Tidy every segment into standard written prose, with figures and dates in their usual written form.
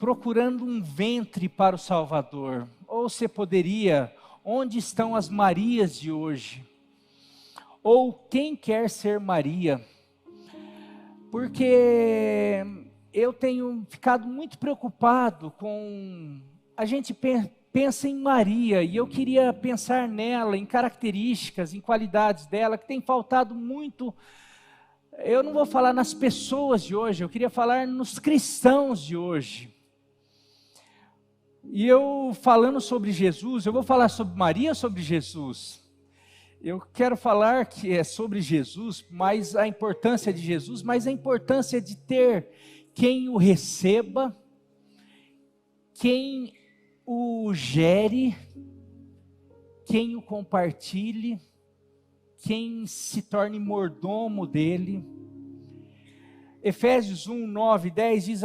procurando um ventre para o Salvador. Ou você poderia, onde estão as Marias de hoje? Ou quem quer ser Maria? Porque eu tenho ficado muito preocupado com... A gente pensa em Maria, e eu queria pensar nela, em características, em qualidades dela, que tem faltado muito. Eu não vou falar nas pessoas de hoje, eu queria falar nos cristãos de hoje. E eu falando sobre Jesus, eu vou falar sobre Maria ou sobre Jesus? Eu quero falar que é sobre Jesus, mas a importância de Jesus, mas a importância de ter quem o receba, quem o gere, quem o compartilhe, quem se torne mordomo dele. Efésios 1, 9, 10 diz: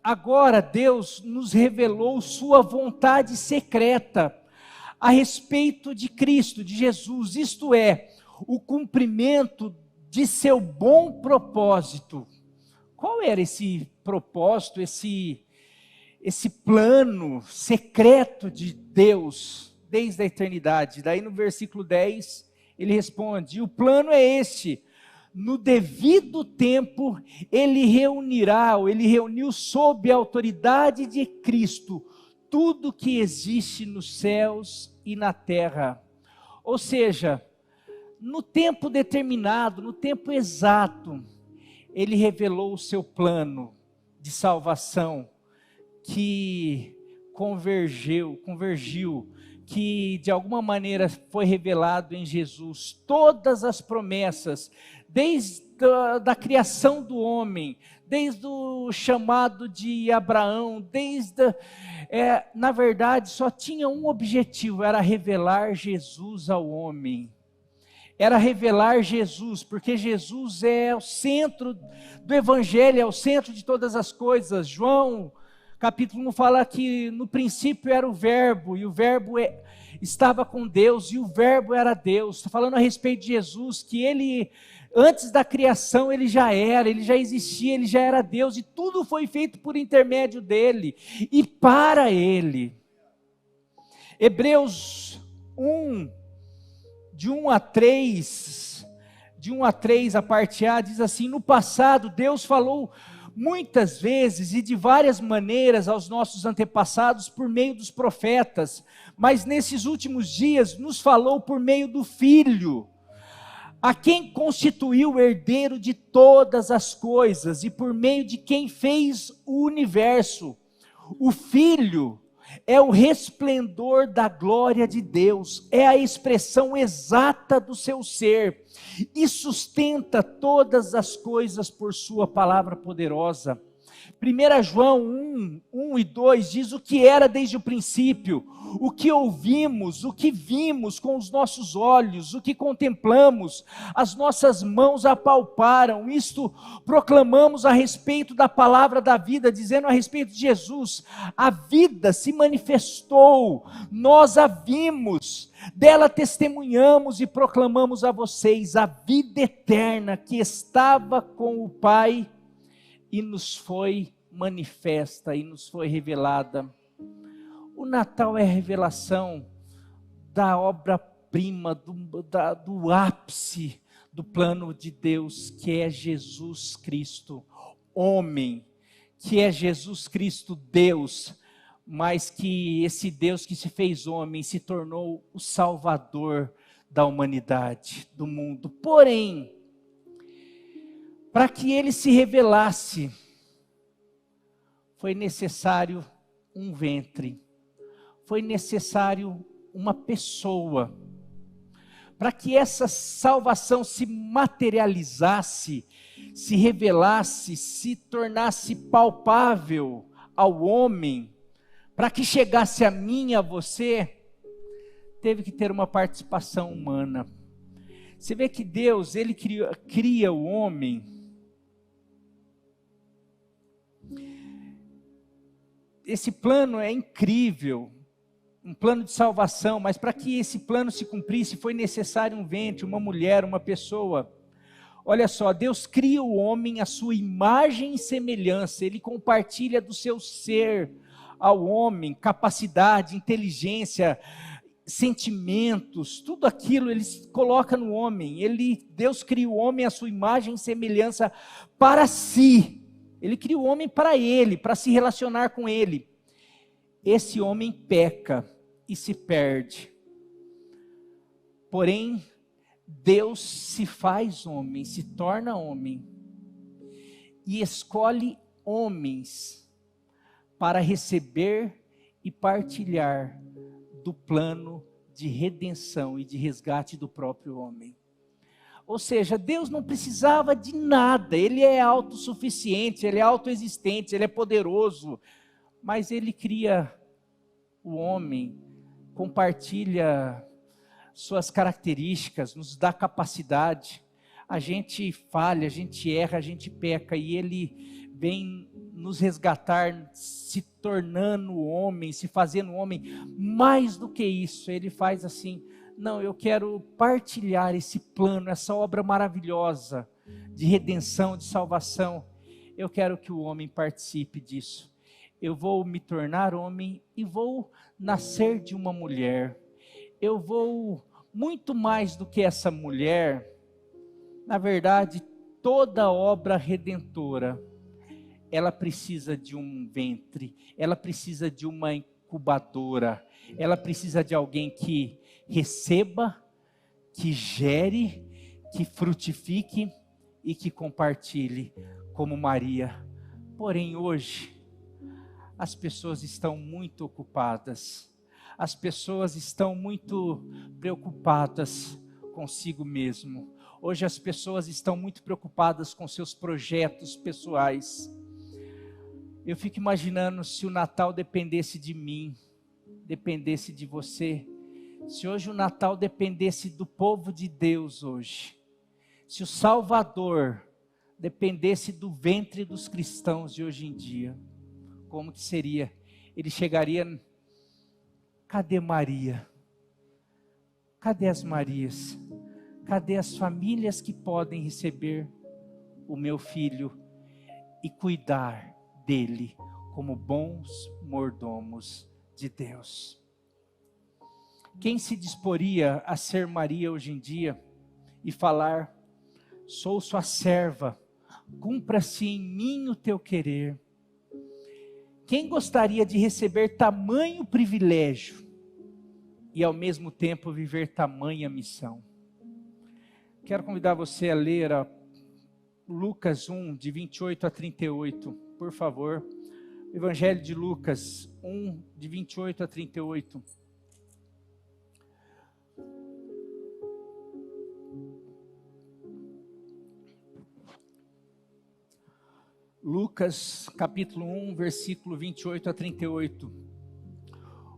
agora Deus nos revelou sua vontade secreta a respeito de Cristo, de Jesus, isto é, o cumprimento de seu bom propósito. Qual era esse propósito, esse plano secreto de Deus desde a eternidade? Daí no versículo 10 ele responde: o plano é este: no devido tempo ele reuniu sob a autoridade de Cristo tudo que existe nos céus e na terra. Ou seja, no tempo determinado, no tempo exato, ele revelou o seu plano de salvação, que convergiu, que de alguma maneira foi revelado em Jesus. Todas as promessas, desde a criação do homem, desde o chamado de Abraão, na verdade só tinha um objetivo, era revelar Jesus ao homem. Era revelar Jesus, porque Jesus é o centro do Evangelho, é o centro de todas as coisas. João capítulo 1 fala que no princípio era o verbo, e o verbo estava com Deus, e o verbo era Deus. Está falando a respeito de Jesus, que ele, antes da criação, ele já existia, ele já era Deus, e tudo foi feito por intermédio dele, e para ele. Hebreus 1, de 1 a 3, a parte A, diz assim: no passado Deus falou muitas vezes e de várias maneiras aos nossos antepassados por meio dos profetas, mas nesses últimos dias nos falou por meio do Filho, a quem constituiu o herdeiro de todas as coisas e por meio de quem fez o universo. O Filho é o resplendor da glória de Deus, é a expressão exata do seu ser, e sustenta todas as coisas por sua palavra poderosa. 1 João 1 e 2 diz: o que era desde o princípio, o que ouvimos, o que vimos com os nossos olhos, o que contemplamos, as nossas mãos apalparam, isto proclamamos a respeito da palavra da vida, dizendo a respeito de Jesus: a vida se manifestou, nós a vimos, dela testemunhamos e proclamamos a vocês a vida eterna que estava com o Pai e nos foi manifesta e nos foi revelada. O Natal é a revelação da obra-prima, do ápice do plano de Deus, que é Jesus Cristo, homem, que é Jesus Cristo Deus, mas que esse Deus que se fez homem se tornou o Salvador da humanidade, do mundo. Porém, para que ele se revelasse, foi necessário um ventre, foi necessário uma pessoa. Para que essa salvação se materializasse, se revelasse, se tornasse palpável ao homem, para que chegasse a mim e a você, teve que ter uma participação humana. Você vê que Deus, ele cria o homem. Esse plano é incrível, um plano de salvação, mas para que esse plano se cumprisse, foi necessário um ventre, uma mulher, uma pessoa. Olha só, Deus cria o homem à sua imagem e semelhança, Ele compartilha do seu ser ao homem, capacidade, inteligência, sentimentos, tudo aquilo Ele coloca no homem. Deus cria o homem à sua imagem e semelhança para si. Ele cria o homem para Ele, para se relacionar com Ele. Esse homem peca e se perde. Porém, Deus se faz homem, se torna homem e escolhe homens para receber e partilhar do plano de redenção e de resgate do próprio homem. Ou seja, Deus não precisava de nada, Ele é autossuficiente, Ele é autoexistente, Ele é poderoso, mas Ele cria o homem, compartilha suas características, nos dá capacidade. A gente falha, a gente erra, a gente peca, e Ele vem nos resgatar, se tornando homem, se fazendo homem. Mais do que isso, Ele faz assim: não, eu quero partilhar esse plano, essa obra maravilhosa de redenção, de salvação. Eu quero que o homem participe disso. Eu vou me tornar homem e vou nascer de uma mulher. Eu vou, muito mais do que essa mulher, na verdade, toda obra redentora, ela precisa de um ventre, ela precisa de uma incubadora, ela precisa de alguém que receba, que gere, que frutifique e que compartilhe, como Maria. Porém, hoje, as pessoas estão muito ocupadas, as pessoas estão muito preocupadas consigo mesmo. Hoje as pessoas estão muito preocupadas com seus projetos pessoais. Eu fico imaginando se o Natal dependesse de mim, dependesse de você, se hoje o Natal dependesse do povo de Deus hoje, se o Salvador dependesse do ventre dos cristãos de hoje em dia, como que seria? Ele chegaria: cadê Maria? Cadê as Marias? Cadê as famílias que podem receber o meu filho e cuidar dele como bons mordomos de Deus? Quem se disporia a ser Maria hoje em dia e falar: sou sua serva, cumpra-se em mim o teu querer? Quem gostaria de receber tamanho privilégio e ao mesmo tempo viver tamanha missão? Quero convidar você a ler Lucas 1, de 28 a 38, por favor. Evangelho de Lucas 1, de 28 a 38. Lucas capítulo 1, versículo 28 a 38.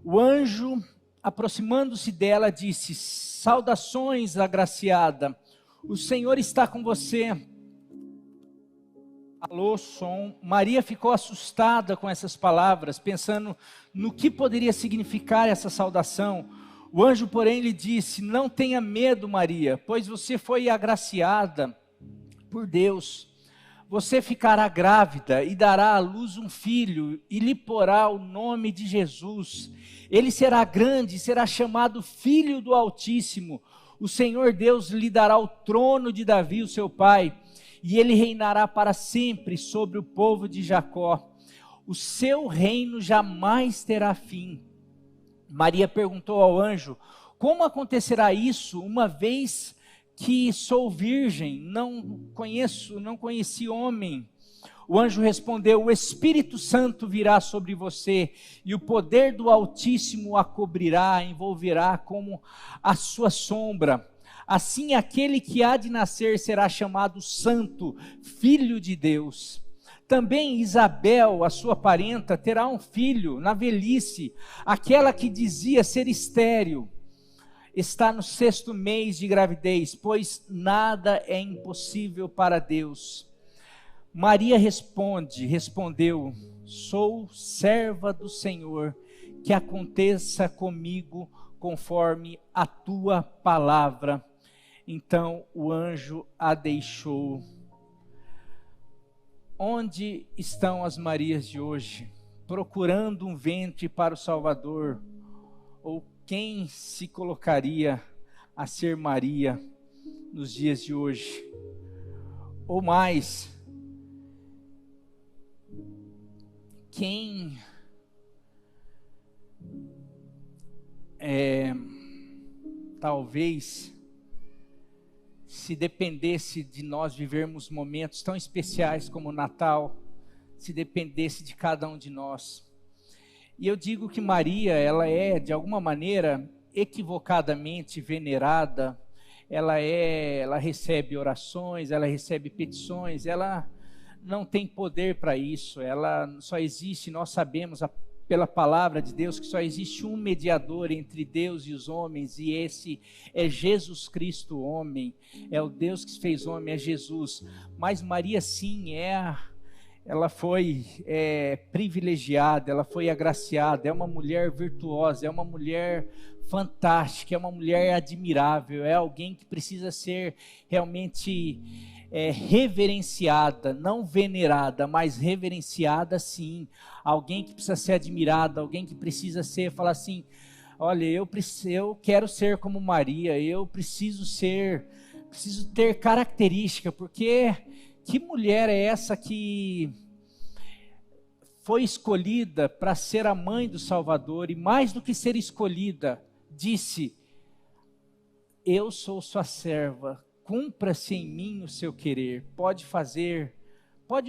O anjo, aproximando-se dela, disse: saudações, agraciada, o Senhor está com você. Alô, som. Maria ficou assustada com essas palavras, pensando no que poderia significar essa saudação. O anjo, porém, lhe disse: não tenha medo, Maria, pois você foi agraciada por Deus. Você ficará grávida e dará à luz um filho, e lhe porá o nome de Jesus. Ele será grande e será chamado Filho do Altíssimo. O Senhor Deus lhe dará o trono de Davi, o seu pai, e ele reinará para sempre sobre o povo de Jacó. O seu reino jamais terá fim. Maria perguntou ao anjo: como acontecerá isso, uma vez que sou virgem, não conheci homem? O anjo respondeu: o Espírito Santo virá sobre você, e o poder do Altíssimo a cobrirá, envolverá como a sua sombra. Assim, aquele que há de nascer será chamado Santo, Filho de Deus. Também Isabel, a sua parenta, terá um filho na velhice, aquela que dizia ser estéril. Está no 6º mês de gravidez, pois nada é impossível para Deus. Maria respondeu: sou serva do Senhor, que aconteça comigo conforme a tua palavra. Então o anjo a deixou. Onde estão as Marias de hoje? Procurando um ventre para o Salvador? Ou quem se colocaria a ser Maria nos dias de hoje? Ou mais, quem talvez, se dependesse de nós vivermos momentos tão especiais como o Natal, se dependesse de cada um de nós. E eu digo que Maria, ela é, de alguma maneira, equivocadamente venerada, ela recebe orações, ela recebe petições, ela não tem poder para isso, ela só existe, nós sabemos pela palavra de Deus que só existe um mediador entre Deus e os homens, e esse é Jesus Cristo, homem, é o Deus que se fez homem, é Jesus. Mas Maria sim, ela foi privilegiada, ela foi agraciada, é uma mulher virtuosa, é uma mulher fantástica, é uma mulher admirável, é alguém que precisa ser realmente reverenciada, não venerada, mas reverenciada sim, alguém que precisa ser admirada, alguém que precisa falar assim, olha, eu quero ser como Maria, eu preciso ter característica, porque que mulher é essa que foi escolhida para ser a mãe do Salvador, e mais do que ser escolhida, disse, eu sou sua serva, cumpra-se em mim o seu querer, pode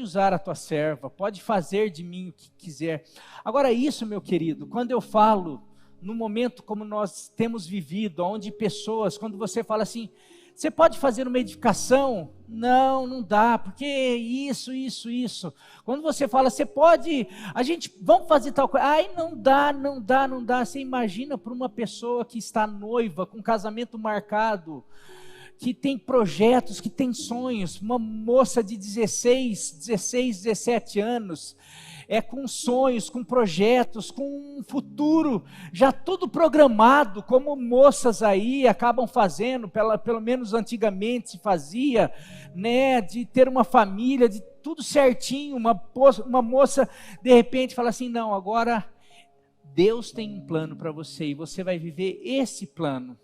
usar a tua serva, pode fazer de mim o que quiser. Agora isso, meu querido, quando eu falo, no momento como nós temos vivido, onde pessoas, quando você fala assim, você pode fazer uma edificação? Não dá, porque isso. Quando você fala, você pode, vamos fazer tal coisa. Ai, não dá. Você imagina para uma pessoa que está noiva, com casamento marcado, que tem projetos, que tem sonhos, uma moça de 16, 17 anos, com sonhos, com projetos, com um futuro já tudo programado, como moças aí acabam fazendo, pelo menos antigamente se fazia, né, de ter uma família, de tudo certinho, uma moça de repente fala assim, não, agora Deus tem um plano para você e você vai viver esse plano.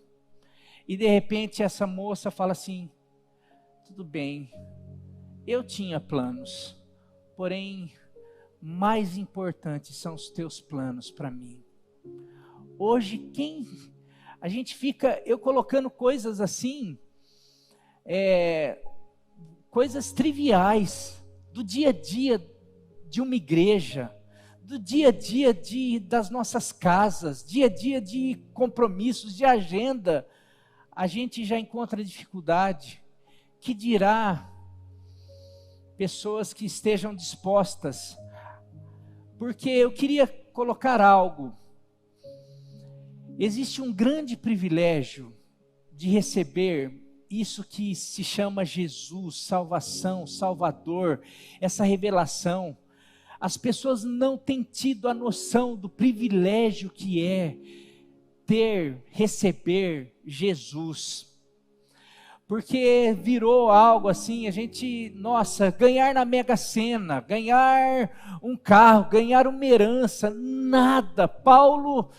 E de repente essa moça fala assim, tudo bem, eu tinha planos, porém mais importantes são os teus planos para mim. Hoje a gente fica, eu colocando coisas assim, coisas triviais, do dia a dia de uma igreja, do dia a dia das nossas casas, dia a dia de compromissos, de agenda, a gente já encontra dificuldade, que dirá pessoas que estejam dispostas, porque eu queria colocar algo, existe um grande privilégio de receber isso que se chama Jesus, salvação, Salvador, essa revelação. As pessoas não têm tido a noção do privilégio que é receber Jesus, porque virou algo assim, ganhar na Mega Sena, ganhar um carro, ganhar uma herança, nada. Paulo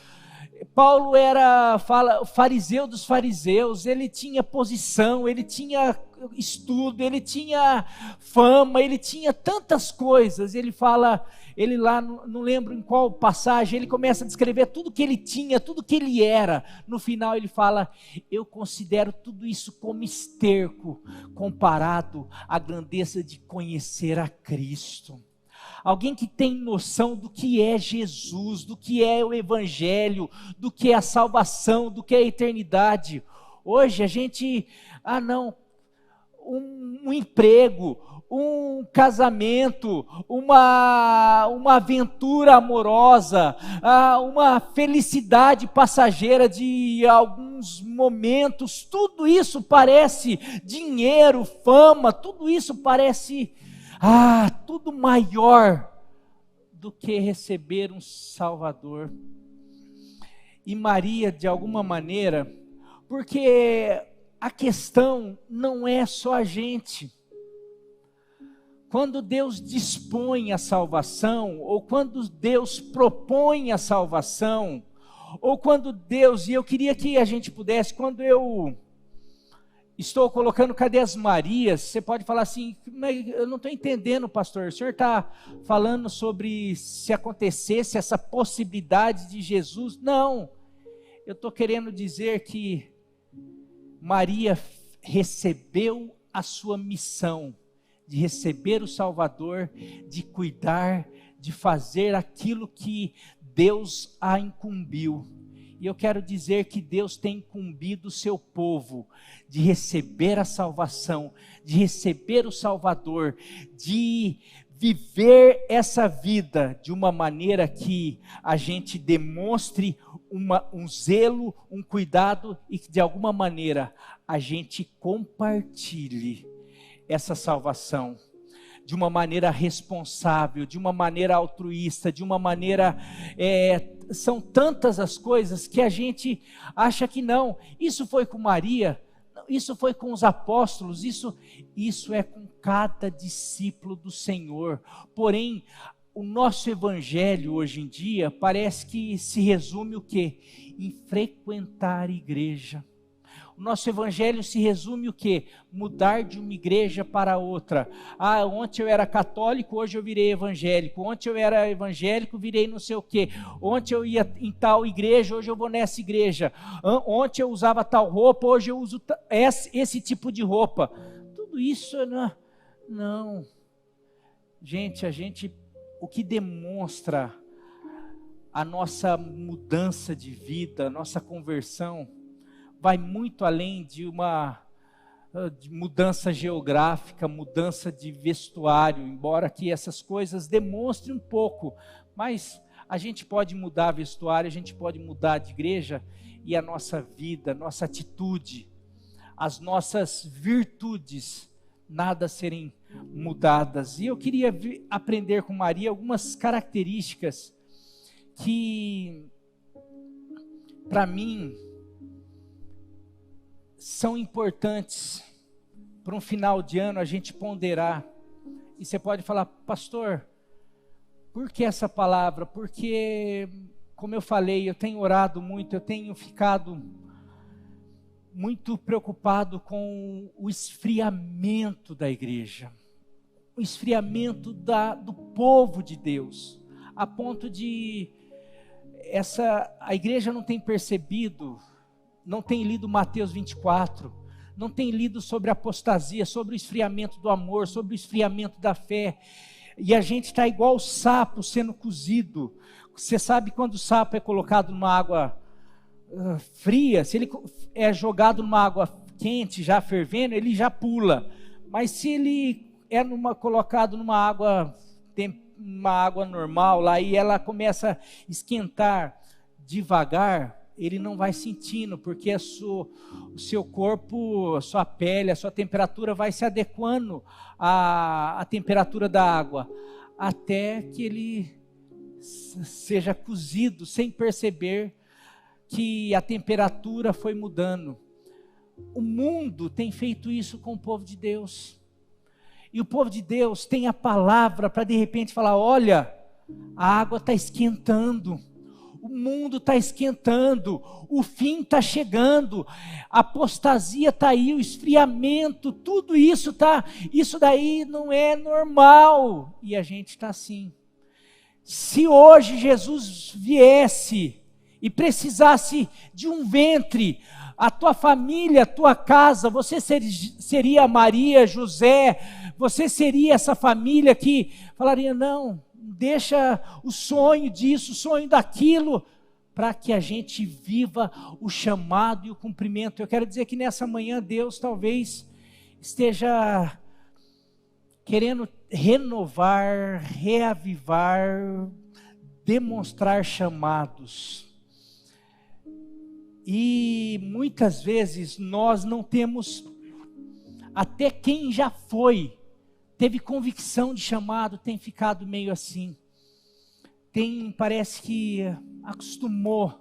era fariseu dos fariseus, ele tinha posição, ele tinha estudo, ele tinha fama, ele tinha tantas coisas. Ele lá, não lembro em qual passagem, ele começa a descrever tudo que ele tinha, tudo que ele era. No final ele fala, eu considero tudo isso como esterco, comparado à grandeza de conhecer a Cristo. Alguém que tem noção do que é Jesus, do que é o Evangelho, do que é a salvação, do que é a eternidade. Hoje a gente, um emprego, um casamento, uma aventura amorosa, uma felicidade passageira de alguns momentos, tudo isso parece dinheiro, fama, tudo isso parece tudo maior do que receber um Salvador. E Maria, de alguma maneira, porque a questão não é só a gente. Quando Deus dispõe a salvação, ou quando Deus propõe a salvação, ou quando Deus, e eu queria que a gente pudesse, quando eu estou colocando, cadê as Marias? Você pode falar assim, mas eu não estou entendendo, pastor, o senhor está falando sobre se acontecesse essa possibilidade de Jesus? Não, eu estou querendo dizer que Maria recebeu a sua missão, de receber o Salvador, de cuidar, de fazer aquilo que Deus a incumbiu. E eu quero dizer que Deus tem incumbido o seu povo de receber a salvação, de receber o Salvador, de viver essa vida de uma maneira que a gente demonstre um zelo, um cuidado e que de alguma maneira a gente compartilhe essa salvação de uma maneira responsável, de uma maneira altruísta, de uma maneira, são tantas as coisas que a gente acha que não. Isso foi com Maria, isso foi com os apóstolos, isso é com cada discípulo do Senhor. Porém, o nosso evangelho hoje em dia parece que se resume o quê? Em frequentar a igreja. O nosso evangelho se resume o quê? Mudar de uma igreja para outra. Ah, ontem eu era católico, hoje eu virei evangélico. Ontem eu era evangélico, virei não sei o quê. Ontem eu ia em tal igreja, hoje eu vou nessa igreja. Ontem eu usava tal roupa, hoje eu uso esse tipo de roupa. Tudo isso não. Gente, o que demonstra a nossa mudança de vida, a nossa conversão, vai muito além de uma mudança geográfica, mudança de vestuário, embora que essas coisas demonstrem um pouco, mas a gente pode mudar vestuário, a gente pode mudar de igreja, e a nossa vida, nossa atitude, as nossas virtudes, nada serem mudadas. E eu queria aprender com Maria algumas características que, para mim, são importantes para um final de ano a gente ponderar. E você pode falar, pastor, por que essa palavra? Porque, como eu falei, eu tenho orado muito, eu tenho ficado muito preocupado com o esfriamento da igreja, o esfriamento do povo de Deus, a ponto de a igreja não tem percebido, não tem lido Mateus 24, não tem lido sobre a apostasia, sobre o esfriamento do amor, sobre o esfriamento da fé, e a gente está igual o sapo sendo cozido. Você sabe quando o sapo é colocado numa água fria, se ele é jogado numa água quente, já fervendo, ele já pula, mas se ele é colocado numa água normal lá, e ela começa a esquentar devagar, ele não vai sentindo, porque o seu corpo, a sua pele, a sua temperatura vai se adequando à temperatura da água, até que ele seja cozido, sem perceber que a temperatura foi mudando. O mundo tem feito isso com o povo de Deus, e o povo de Deus tem a palavra para de repente falar, olha, a água está esquentando, o mundo está esquentando, o fim está chegando, a apostasia está aí, o esfriamento, tudo isso isso daí não é normal, e a gente está assim. Se hoje Jesus viesse e precisasse de um ventre, a tua família, a tua casa, você seria Maria, José, você seria essa família que falaria, não, deixa o sonho disso, o sonho daquilo, para que a gente viva o chamado e o cumprimento. Eu quero dizer que nessa manhã Deus talvez esteja querendo renovar, reavivar, demonstrar chamados. E muitas vezes nós não temos, até quem já teve convicção de chamado, tem ficado meio assim, parece que acostumou.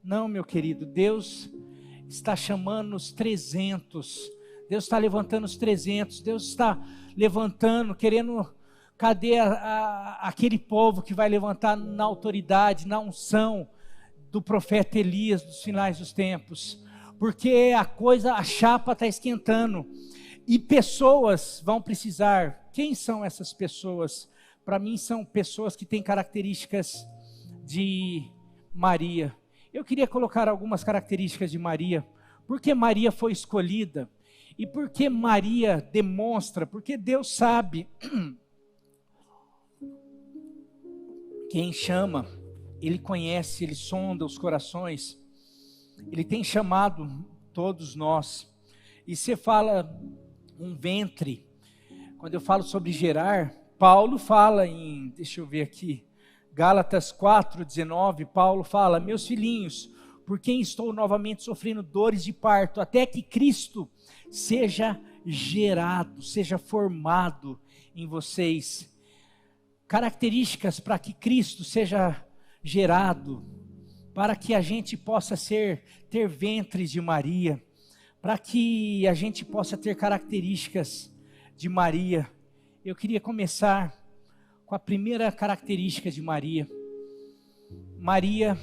Não, meu querido, Deus está chamando os 300. Deus está levantando os 300. Deus está levantando, querendo... Cadê aquele povo que vai levantar na autoridade, na unção do profeta Elias dos finais dos tempos? Porque a chapa está esquentando. E pessoas vão precisar. Quem são essas pessoas? Para mim são pessoas que têm características de Maria. Eu queria colocar algumas características de Maria. Por que Maria foi escolhida? E por que Maria demonstra? Porque Deus sabe... Quem chama, Ele conhece, Ele sonda os corações. Ele tem chamado todos nós. E você fala um ventre. Quando eu falo sobre gerar, Paulo fala deixa eu ver aqui, Gálatas 4:19, Paulo fala: meus filhinhos, por quem estou novamente sofrendo dores de parto, até que Cristo seja gerado, seja formado em vocês. Características para que Cristo seja gerado, para que a gente possa ter ventres de Maria, para que a gente possa ter características de Maria. Eu queria começar com a primeira característica de Maria. Maria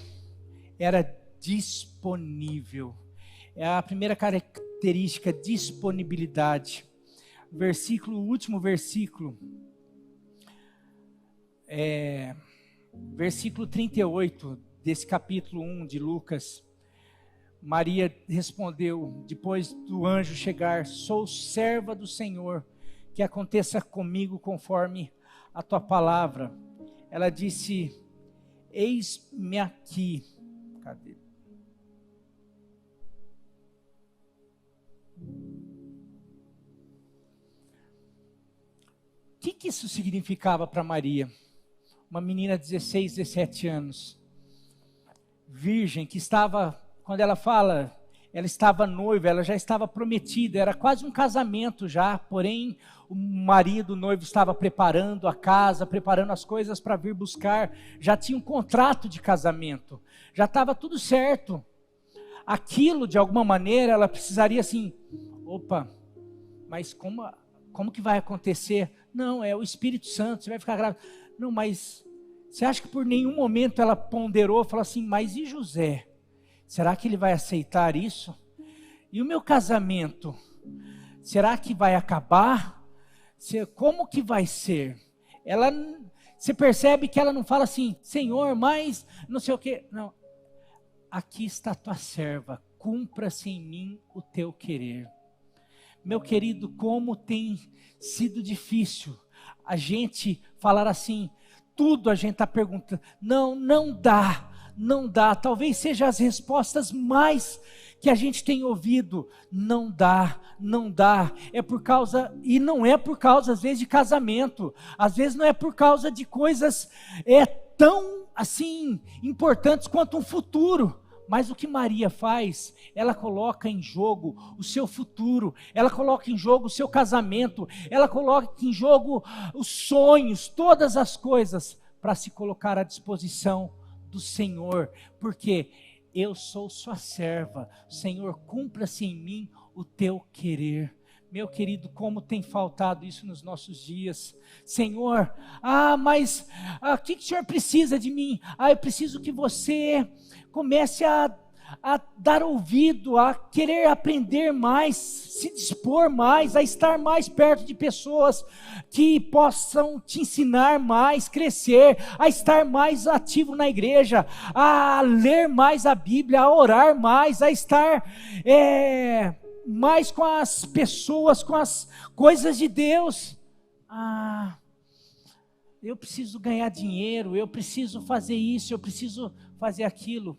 era disponível. É a primeira característica, disponibilidade. O último versículo, versículo 38 desse capítulo 1 de Lucas. Maria respondeu, depois do anjo chegar: sou serva do Senhor, que aconteça comigo conforme a tua palavra. Ela disse: eis-me aqui. Cadê? O que isso significava para Maria? Uma menina de 16, 17 anos, virgem, que estava, quando ela fala, ela estava noiva, ela já estava prometida, era quase um casamento já, porém o marido, o noivo, estava preparando a casa, preparando as coisas para vir buscar, já tinha um contrato de casamento, já estava tudo certo. Aquilo, de alguma maneira, ela precisaria assim, opa, mas como que vai acontecer? Não, é o Espírito Santo, você vai ficar grávida. Não, mas você acha que por nenhum momento ela ponderou, falou assim: mas e José? Será que ele vai aceitar isso? E o meu casamento? Será que vai acabar? Como que vai ser? Você percebe que ela não fala assim: Senhor, mas não sei o quê. Não, aqui está a tua serva, cumpra-se em mim o teu querer. Meu querido, como tem sido difícil a gente falar assim, tudo a gente está perguntando, não dá, talvez seja as respostas mais que a gente tem ouvido, não dá, é por causa, e não é por causa às vezes de casamento, às vezes não é por causa de coisas tão assim, importantes quanto um futuro. Mas o que Maria faz, ela coloca em jogo o seu futuro, ela coloca em jogo o seu casamento, ela coloca em jogo os sonhos, todas as coisas, para se colocar à disposição do Senhor, porque eu sou sua serva, Senhor, cumpra-se em mim o teu querer. Meu querido, como tem faltado isso nos nossos dias. Senhor, mas o que o Senhor precisa de mim? Eu preciso que você comece a dar ouvido, a querer aprender mais, se dispor mais, a estar mais perto de pessoas que possam te ensinar mais, crescer, a estar mais ativo na igreja, a ler mais a Bíblia, a orar mais, a estar mais com as pessoas, com as coisas de Deus. Eu preciso ganhar dinheiro, eu preciso fazer isso, eu preciso fazer aquilo.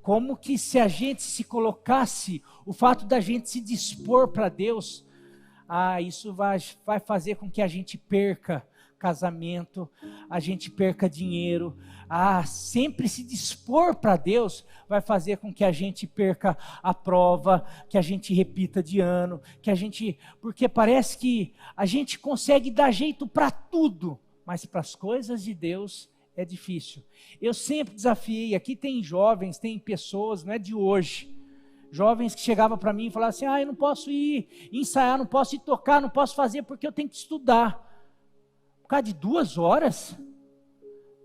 Como que se a gente se colocasse, o fato da gente se dispor para Deus, isso vai fazer com que a gente perca casamento, a gente perca dinheiro. Sempre se dispor para Deus vai fazer com que a gente perca a prova, que a gente repita de ano, porque parece que a gente consegue dar jeito para tudo, mas para as coisas de Deus é difícil. Eu sempre desafiei, aqui tem jovens, tem pessoas, não é de hoje, Jovens que chegavam para mim e falavam assim, eu não posso ir ensaiar, não posso ir tocar, não posso fazer porque eu tenho que estudar. Por causa de 2 horas?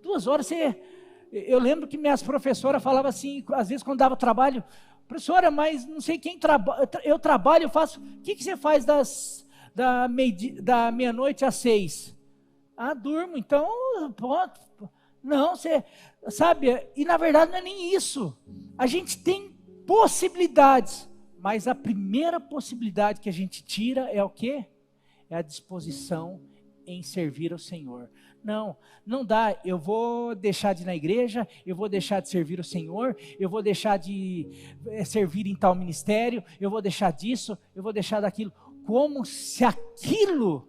2 horas, eu lembro que minhas professoras falavam assim, às vezes quando dava trabalho, professora, mas não sei quem trabalha, eu trabalho, eu faço, o que você faz da meia-noite às 6? Durmo, então, pronto. Não, você, sabe, e na verdade não é nem isso, a gente tem possibilidades, mas a primeira possibilidade que a gente tira é o quê? É a disposição em servir ao Senhor. Não dá, eu vou deixar de ir na igreja, eu vou deixar de servir o Senhor, eu vou deixar de servir em tal ministério, eu vou deixar disso, eu vou deixar daquilo, como se aquilo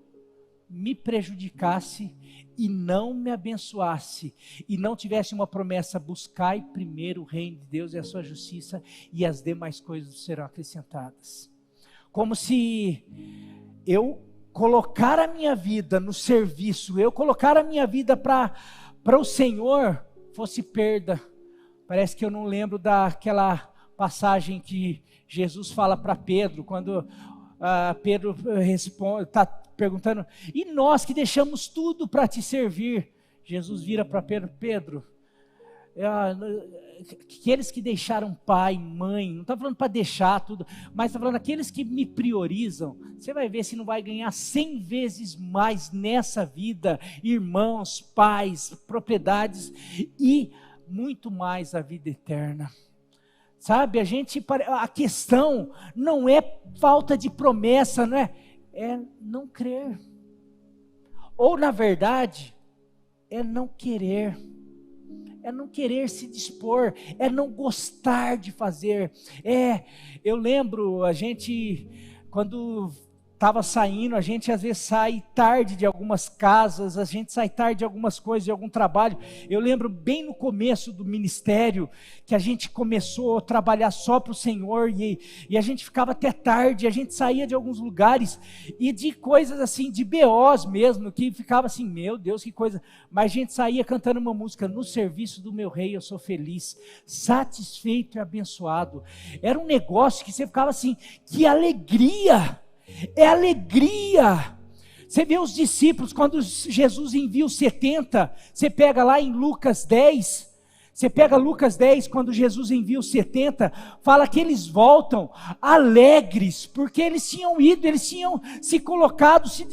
me prejudicasse e não me abençoasse, e não tivesse uma promessa: buscai primeiro o reino de Deus e a sua justiça, e as demais coisas serão acrescentadas. Como se eu colocar a minha vida no serviço, eu colocar a minha vida para o Senhor, fosse perda. Parece que eu não lembro daquela passagem que Jesus fala para Pedro, quando Pedro responde, está perguntando, e nós que deixamos tudo para te servir? Jesus vira para Pedro, aqueles que deixaram pai, mãe, não está falando para deixar tudo, mas está falando aqueles que me priorizam, você vai ver se não vai ganhar 100 vezes mais nessa vida, irmãos, pais, propriedades e muito mais a vida eterna. Sabe, a questão não é falta de promessa, não é não crer, ou na verdade, é não querer se dispor, é não gostar de fazer. Eu lembro, a gente, quando estava saindo, a gente às vezes sai tarde de algumas casas, a gente sai tarde de algumas coisas, de algum trabalho. Eu lembro bem no começo do ministério, que a gente começou a trabalhar só para o Senhor, e a gente ficava até tarde, a gente saía de alguns lugares, e de coisas assim, de BOs mesmo, que ficava assim, meu Deus, que coisa, mas a gente saía cantando uma música: no serviço do meu rei eu sou feliz, satisfeito e abençoado. Era um negócio que você ficava assim, que alegria, é alegria. Você vê os discípulos, quando Jesus envia os 70, você pega lá em Lucas 10, quando Jesus envia os 70, fala que eles voltam alegres, porque eles tinham ido, eles tinham se colocado, se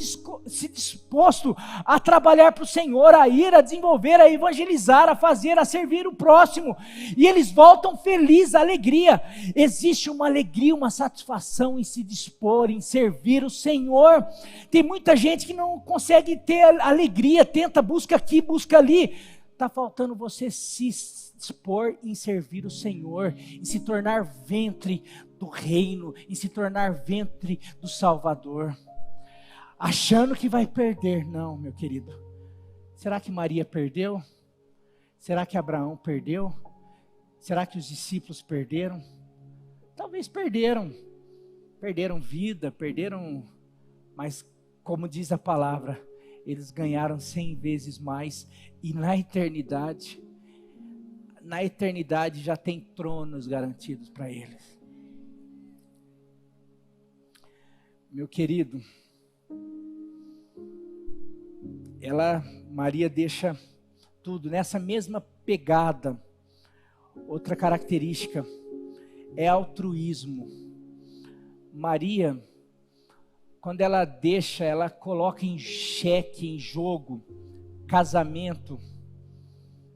disposto a trabalhar para o Senhor, a ir, a desenvolver, a evangelizar, a fazer, a servir o próximo, e eles voltam felizes, alegria. Existe uma alegria, uma satisfação em se dispor, em servir o Senhor. Tem muita gente que não consegue ter alegria, tenta, busca aqui, busca ali. Está faltando você se dispor em servir o Senhor, em se tornar ventre do reino, em se tornar ventre do Salvador, achando que vai perder. Não, meu querido, será que Maria perdeu? Será que Abraão perdeu? Será que os discípulos perderam? Talvez perderam vida, mas como diz a palavra, eles ganharam 100 vezes mais, e na eternidade já tem tronos garantidos para eles. Meu querido, Maria deixa tudo, nessa mesma pegada. Outra característica é altruísmo. Maria, quando ela deixa, ela coloca em xeque, em jogo, casamento.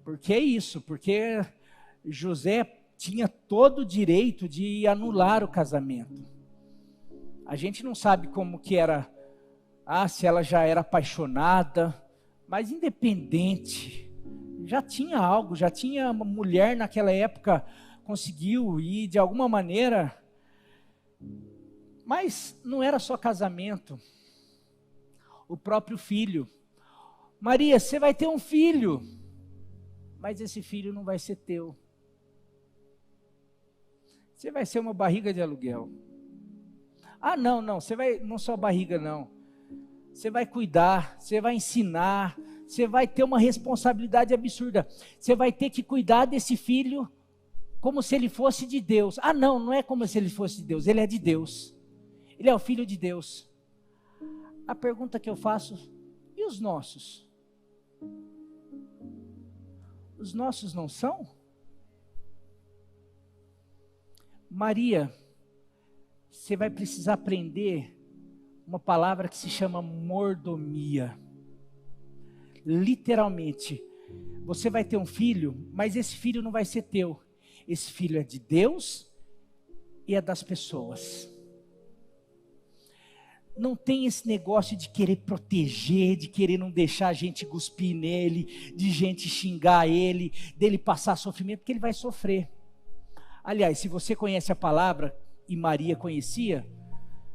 Porque é isso, porque José tinha todo o direito de anular o casamento. A gente não sabe como que era, se ela já era apaixonada, mas independente, já tinha algo, já tinha uma mulher naquela época, conseguiu ir de alguma maneira. Mas não era só casamento, o próprio filho. Maria, você vai ter um filho, mas esse filho não vai ser teu. Você vai ser uma barriga de aluguel. Não, você vai, não só barriga não. Você vai cuidar, você vai ensinar, você vai ter uma responsabilidade absurda. Você vai ter que cuidar desse filho como se ele fosse de Deus. Ah, não, não é como se ele fosse de Deus, ele é de Deus. Ele é o Filho de Deus. A pergunta que eu faço, e os nossos? Os nossos não são? Maria, você vai precisar aprender uma palavra que se chama mordomia. Literalmente, você vai ter um filho, mas esse filho não vai ser teu. Esse filho é de Deus e é das pessoas. Não tem esse negócio de querer proteger, de querer não deixar a gente cuspir nele, de gente xingar ele, dele passar sofrimento, porque ele vai sofrer. Aliás, se você conhece a palavra, e Maria conhecia,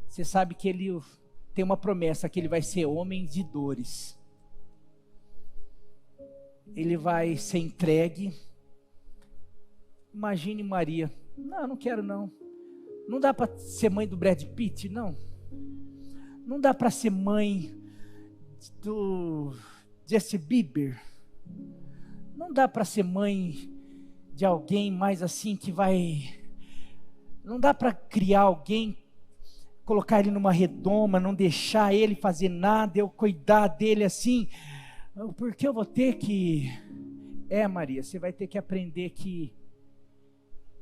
você sabe que ele tem uma promessa, que ele vai ser homem de dores. Ele vai ser entregue. Imagine Maria, não quero não. Não dá para ser mãe do Brad Pitt, não. Não dá para ser mãe do Justin Bieber. Não dá para ser mãe de alguém mais assim que vai... Não dá para criar alguém, colocar ele numa redoma, não deixar ele fazer nada, eu cuidar dele assim. Porque eu vou ter que... Maria, você vai ter que aprender que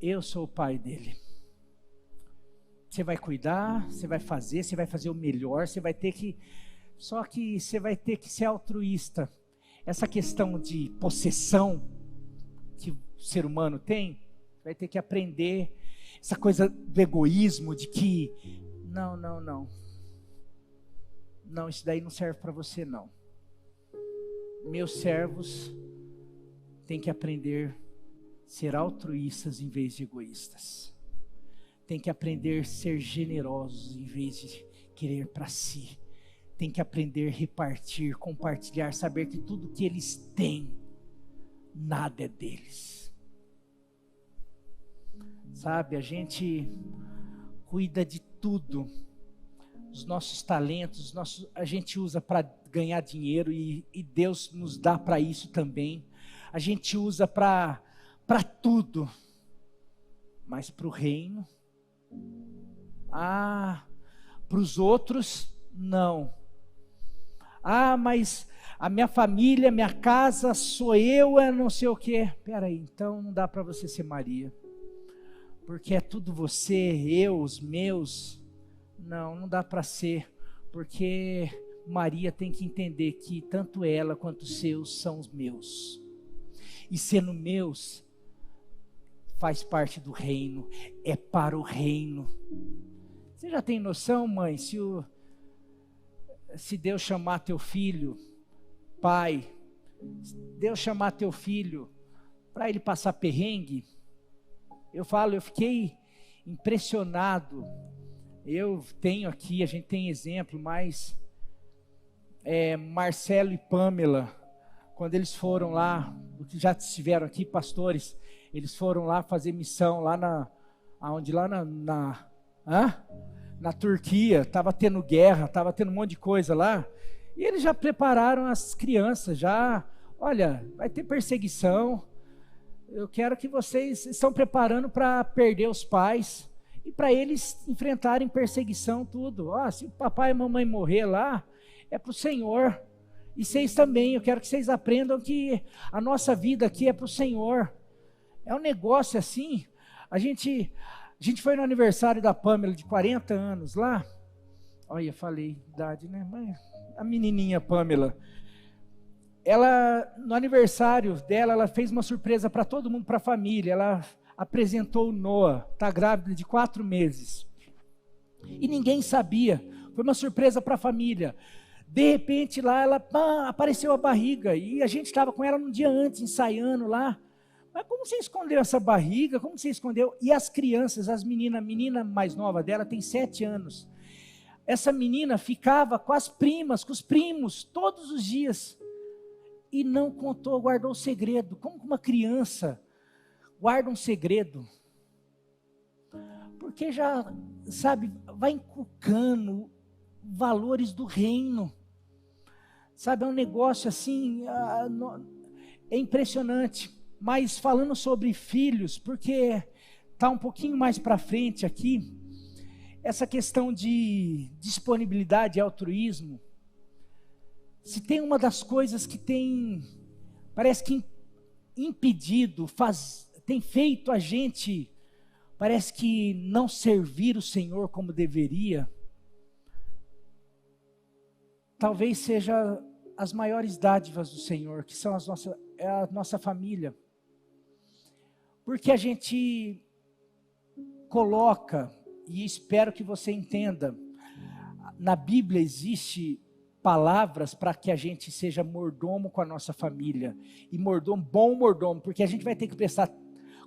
eu sou o pai dele. Você vai cuidar, você vai fazer o melhor, você vai ter que... Só que você vai ter que ser altruísta. Essa questão de possessão que o ser humano tem, vai ter que aprender essa coisa do egoísmo, de que não, isso daí não serve para você não. Meus servos têm que aprender a ser altruístas em vez de egoístas. Tem que aprender a ser generosos em vez de querer para si. Tem que aprender a repartir, compartilhar, saber que tudo que eles têm, nada é deles. Sabe, a gente cuida de tudo. Os nossos talentos, a gente usa para ganhar dinheiro e Deus nos dá para isso também. A gente usa para tudo. Mas para o reino... para os outros, não. Mas a minha família, minha casa, sou eu, não sei o quê. Peraí, então não dá para você ser Maria. Porque é tudo você, eu, os meus. Não dá para ser. Porque Maria tem que entender que tanto ela quanto os seus são os meus. E sendo meus... faz parte do reino, é para o reino. Você já tem noção, mãe, se Deus chamar teu filho, pai, se Deus chamar teu filho para ele passar perrengue, eu fiquei impressionado. Eu tenho aqui, a gente tem exemplo, mas Marcelo e Pamela, quando eles foram lá, já estiveram aqui, pastores, eles foram lá fazer missão lá na Turquia, estava tendo guerra, estava tendo um monte de coisa lá, e eles já prepararam as crianças, olha, vai ter perseguição, eu quero que vocês estão preparando para perder os pais, e para eles enfrentarem perseguição, tudo. Se o papai e a mamãe morrer lá, é para o Senhor, e vocês também, eu quero que vocês aprendam que a nossa vida aqui é para o Senhor. É um negócio assim. A gente foi no aniversário da Pamela de 40 anos lá. Olha, falei idade, né? Mas a menininha Pamela. Ela, no aniversário dela, ela fez uma surpresa para todo mundo, para a família. Ela apresentou o Noah, está grávida de 4 meses. E ninguém sabia. Foi uma surpresa para a família. De repente lá, apareceu a barriga. E a gente estava com ela um dia antes, ensaiando lá. Mas como você escondeu essa barriga? Como você escondeu? E as crianças, a menina mais nova dela tem 7 anos. Essa menina ficava com as primas, com os primos, todos os dias. E não contou, guardou o segredo. Como uma criança guarda um segredo? Porque já, sabe, vai inculcando valores do reino. Sabe, é um negócio assim, é impressionante. Mas falando sobre filhos, porque está um pouquinho mais para frente aqui, essa questão de disponibilidade e altruísmo, se tem uma das coisas que tem, parece que impedido, tem feito a gente, parece que não servir o Senhor como deveria, talvez seja as maiores dádivas do Senhor, que são a nossa família. Porque a gente coloca, e espero que você entenda, na Bíblia existe palavras para que a gente seja mordomo com a nossa família, e bom mordomo, porque a gente vai ter que prestar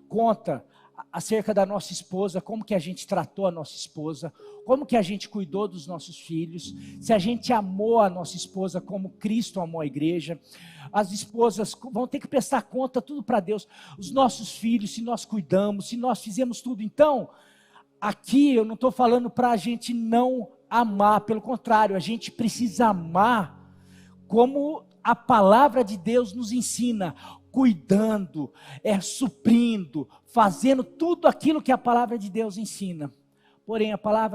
conta acerca da nossa esposa, como que a gente tratou a nossa esposa, como que a gente cuidou dos nossos filhos, se a gente amou a nossa esposa como Cristo amou a igreja. As esposas vão ter que prestar conta tudo para Deus, os nossos filhos, se nós cuidamos, se nós fizemos tudo. Então, aqui eu não estou falando para a gente não amar, pelo contrário, a gente precisa amar como a palavra de Deus nos ensina, cuidando, suprindo, fazendo tudo aquilo que a palavra de Deus ensina. Porém,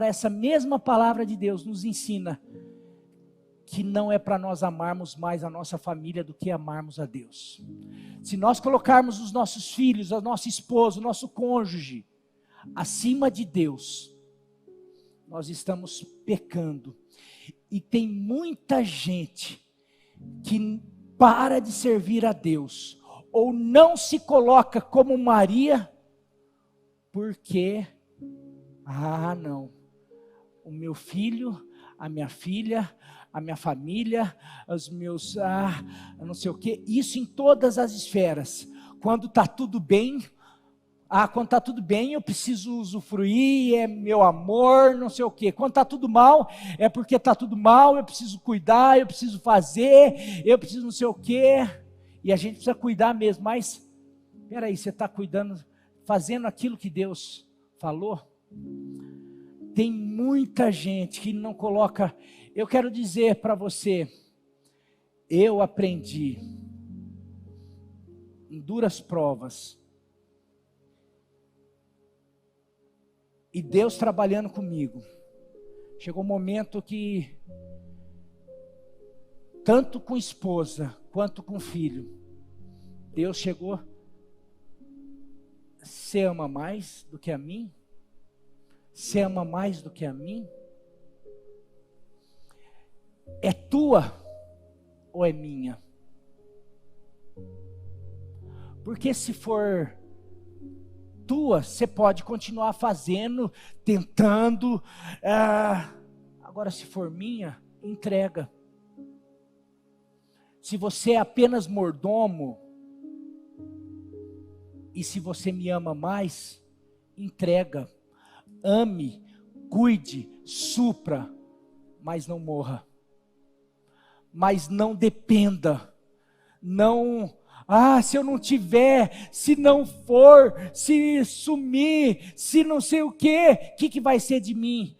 essa mesma palavra de Deus nos ensina que não é para nós amarmos mais a nossa família do que amarmos a Deus. Se nós colocarmos os nossos filhos, a nossa esposa, o nosso cônjuge acima de Deus, nós estamos pecando. E tem muita gente que para de servir a Deus, ou não se coloca como Maria, porque, não, o meu filho, a minha filha, a minha família, os meus, não sei o que, isso em todas as esferas. Quando está tudo bem, quando está tudo bem eu preciso usufruir, é meu amor, não sei o que. Quando está tudo mal, é porque está tudo mal, eu preciso cuidar, eu preciso fazer, eu preciso não sei o que. E a gente precisa cuidar mesmo, mas, peraí, você está cuidando, fazendo aquilo que Deus falou? Tem muita gente que não coloca. Eu quero dizer para você, eu aprendi, em duras provas, e Deus trabalhando comigo, chegou um momento que, tanto com esposa, quanto com filho, Deus chegou, você ama mais do que a mim? Você ama mais do que a mim? É tua ou é minha? Porque se for tua, você pode continuar fazendo, tentando, agora se for minha, entrega. Se você é apenas mordomo, e se você me ama mais, entrega, ame, cuide, supra, mas não morra, mas não dependa, não, se eu não tiver, se não for, se sumir, se não sei o que vai ser de mim?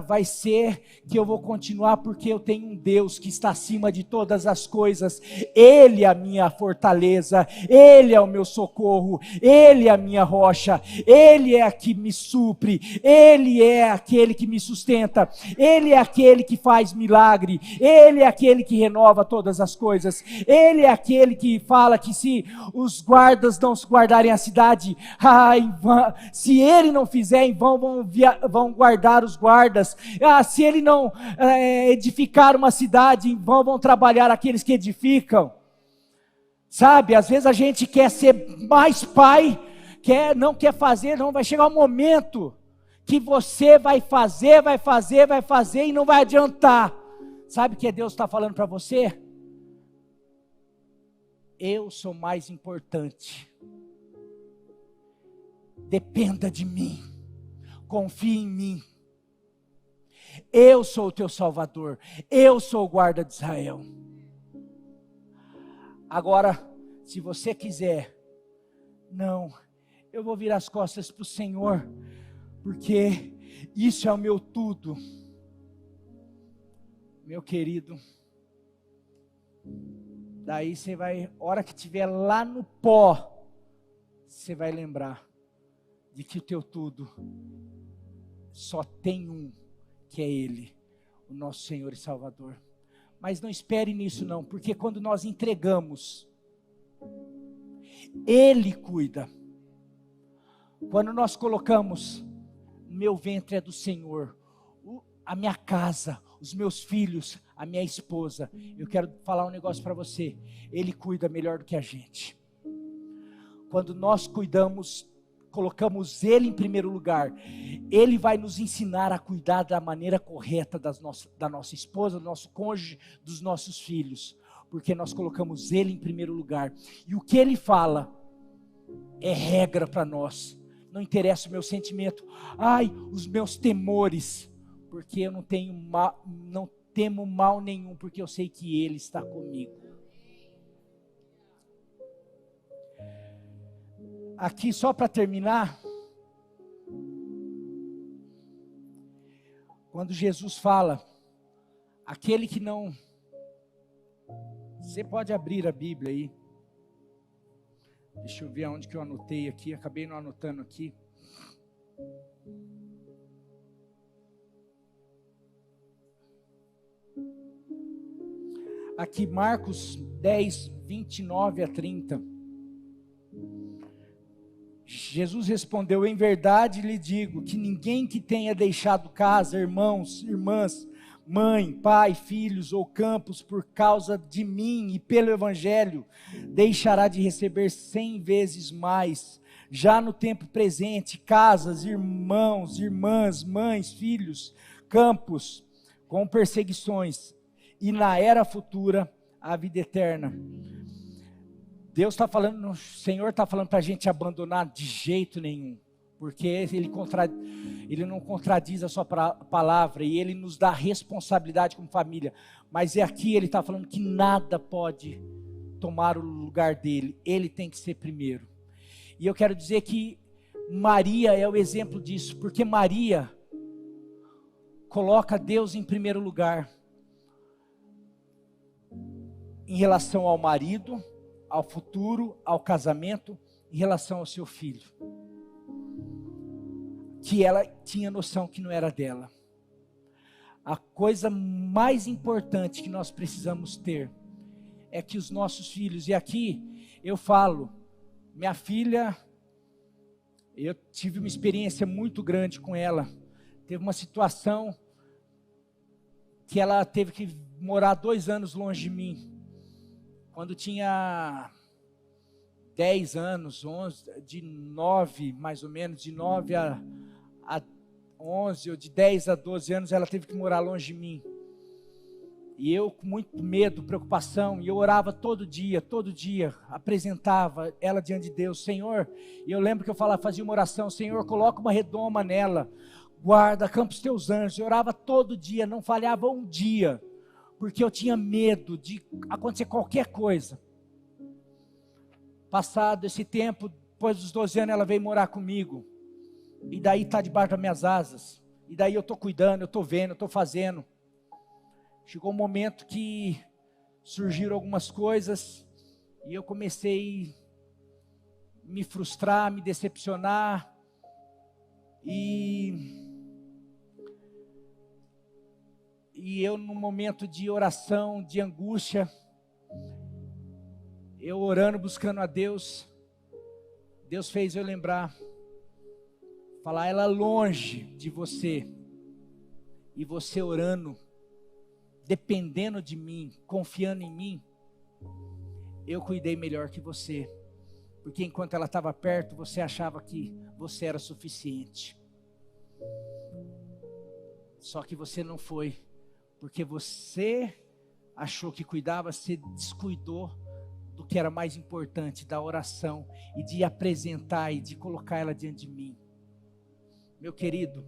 Vai ser que eu vou continuar, porque eu tenho um Deus que está acima de todas as coisas. Ele é a minha fortaleza, Ele é o meu socorro, Ele é a minha rocha, Ele é a que me supre, Ele é aquele que me sustenta, Ele é aquele que faz milagre, Ele é aquele que renova todas as coisas, Ele é aquele que fala que se os guardas não guardarem a cidade, se Ele não fizer, em vão vão guardar os guardas. Se Ele não edificar uma cidade, em vão vão trabalhar aqueles que edificam. Sabe, às vezes a gente quer ser mais pai, não quer fazer, não, vai chegar um momento que você vai fazer e não vai adiantar. Sabe o que Deus está falando para você? Eu sou mais importante. Dependa de mim, confie em mim. Eu sou o teu Salvador, eu sou o guarda de Israel. Agora, se você quiser, não, eu vou virar as costas para o Senhor, porque isso é o meu tudo. Meu querido, daí você vai, hora que estiver lá no pó, você vai lembrar de que o teu tudo só tem um, que é Ele, o nosso Senhor e Salvador. Mas não espere nisso não, porque quando nós entregamos, Ele cuida. Quando nós colocamos, meu ventre é do Senhor, a minha casa, os meus filhos, a minha esposa, eu quero falar um negócio para você, Ele cuida melhor do que a gente. Quando nós cuidamos, colocamos Ele em primeiro lugar, Ele vai nos ensinar a cuidar da maneira correta da nossa esposa, do nosso cônjuge, dos nossos filhos, porque nós colocamos Ele em primeiro lugar, e o que Ele fala, é regra para nós. Não interessa o meu sentimento, os meus temores, porque eu não temo mal nenhum, porque eu sei que Ele está comigo. Aqui só para terminar, quando Jesus fala, aquele que não, você pode abrir a Bíblia aí, deixa eu ver onde que eu anotei aqui, acabei não anotando aqui. Aqui Marcos 10, 29 a 30. Jesus respondeu, em verdade lhe digo, que ninguém que tenha deixado casa, irmãos, irmãs, mãe, pai, filhos ou campos por causa de mim e pelo Evangelho, deixará de receber 100 vezes mais, já no tempo presente, casas, irmãos, irmãs, mães, filhos, campos, com perseguições, e na era futura, a vida eterna. Deus está falando, o Senhor está falando para a gente abandonar de jeito nenhum, porque Ele não contradiz a sua palavra, e Ele nos dá responsabilidade como família, mas aqui Ele está falando que nada pode tomar o lugar dEle, Ele tem que ser primeiro. E eu quero dizer que Maria é o exemplo disso, porque Maria coloca Deus em primeiro lugar, em relação ao marido, ao futuro, ao casamento, em relação ao seu filho, que ela tinha noção que não era dela. A coisa mais importante que nós precisamos ter, é que os nossos filhos, e aqui eu falo, minha filha, eu tive uma experiência muito grande com ela, teve uma situação, que ela teve que morar 2 anos longe de mim, quando tinha 10 anos, 11, de 9 mais ou menos, de 9 a 11, ou de 10 a 12 anos, ela teve que morar longe de mim, e eu com muito medo, preocupação, e eu orava todo dia, apresentava ela diante de Deus, Senhor, e eu lembro que eu fazia uma oração, Senhor, coloca uma redoma nela, guarda, acampa os teus anjos, eu orava todo dia, não falhava um dia, porque eu tinha medo de acontecer qualquer coisa. Passado esse tempo, depois dos 12 anos, ela veio morar comigo, e daí está debaixo das minhas asas, e daí eu estou cuidando, eu estou vendo, eu estou fazendo. Chegou um momento que surgiram algumas coisas, e eu comecei a me frustrar, me decepcionar, e eu num momento de oração, de angústia, eu orando, buscando a Deus, Deus fez eu lembrar, falar ela longe de você, e você orando, dependendo de mim, confiando em mim, eu cuidei melhor que você, porque enquanto ela estava perto, você achava que você era suficiente, só que você não foi, porque você achou que cuidava, você descuidou do que era mais importante, da oração, e de apresentar, e de colocar ela diante de mim. Meu querido,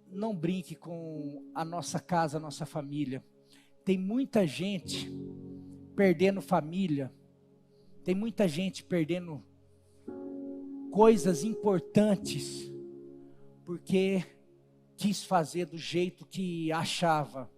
não brinque com a nossa casa, a nossa família. Tem muita gente perdendo família, tem muita gente perdendo coisas importantes, porque quis fazer do jeito que achava,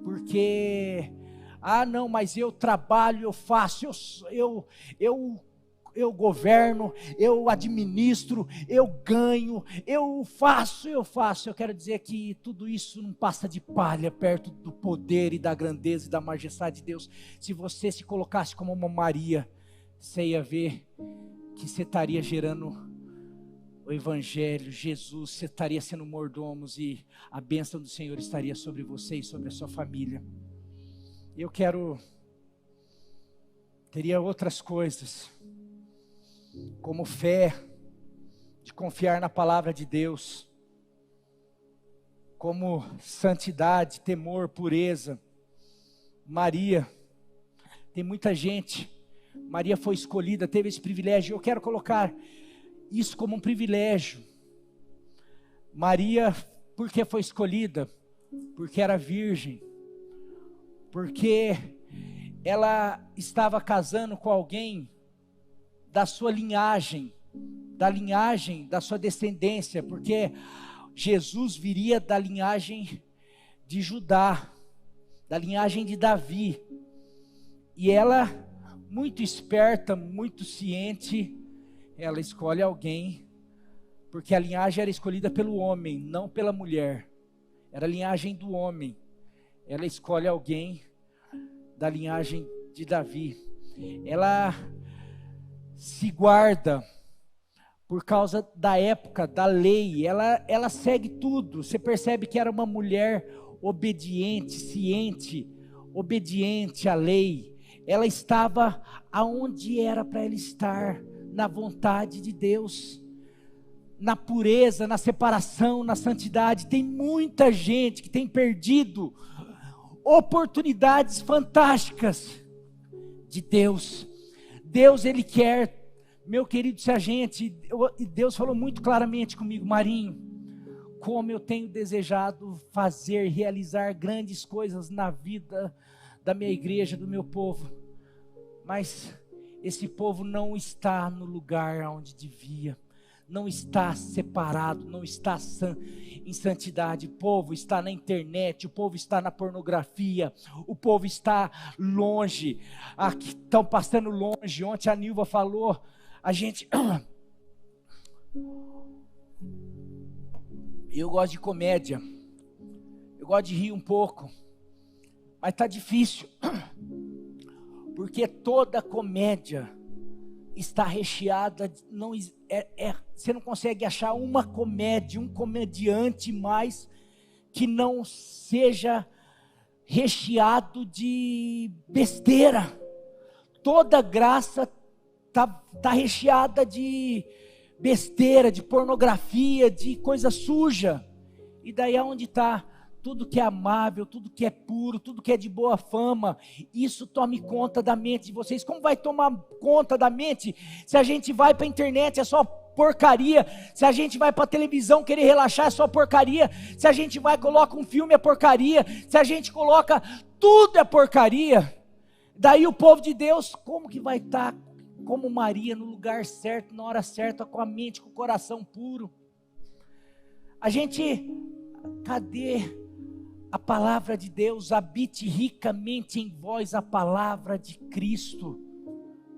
porque Ah, não, mas eu trabalho, eu faço, eu governo, eu administro, eu ganho, eu faço. Eu quero dizer que tudo isso não passa de palha perto do poder e da grandeza e da majestade de Deus. Se você se colocasse como uma Maria, você ia ver que você estaria gerando o Evangelho, Jesus, você estaria sendo mordomos e a bênção do Senhor estaria sobre você e sobre a sua família. Eu teria outras coisas, como fé, de confiar na palavra de Deus, como santidade, temor, pureza. Maria, tem muita gente, Maria foi escolhida, teve esse privilégio. Eu quero colocar isso como um privilégio. Maria, por que foi escolhida? Porque era virgem, porque ela estava casando com alguém da sua linhagem, da sua descendência, porque Jesus viria da linhagem de Judá, da linhagem de Davi, e ela, muito esperta, muito ciente, ela escolhe alguém, porque a linhagem era escolhida pelo homem, não pela mulher, era a linhagem do homem. Ela escolhe alguém da linhagem de Davi, ela se guarda por causa da época, da lei, ela segue tudo. Você percebe que era uma mulher obediente, ciente, obediente à lei. Ela estava aonde era para ela estar, na vontade de Deus, na pureza, na separação, na santidade. Tem muita gente que tem perdido oportunidades fantásticas de Deus. Deus, Ele quer, meu querido, se a gente, Deus falou muito claramente comigo, Marinho, como eu tenho desejado fazer, realizar grandes coisas na vida da minha igreja, do meu povo, mas esse povo não está no lugar onde devia, não está separado, não está em santidade. O povo está na internet, o povo está na pornografia, o povo está longe, aqui estão passando longe. Ontem a Nilva falou, eu gosto de comédia, eu gosto de rir um pouco, mas está difícil, porque toda comédia está recheada, você não consegue achar uma comédia, um comediante mais que não seja recheado de besteira. Toda graça está recheada de besteira, de pornografia, de coisa suja. E daí aonde está? Tudo que é amável, tudo que é puro, tudo que é de boa fama, isso tome conta da mente de vocês. Como vai tomar conta da mente se a gente vai para a internet, é só porcaria? Se a gente vai para a televisão querer relaxar, é só porcaria? Se a gente vai e coloca um filme, é porcaria? Se a gente coloca tudo, é porcaria? Daí o povo de Deus, como que vai estar como Maria, no lugar certo, na hora certa, com a mente, com o coração puro? Cadê a palavra de Deus? Habite ricamente em vós a palavra de Cristo.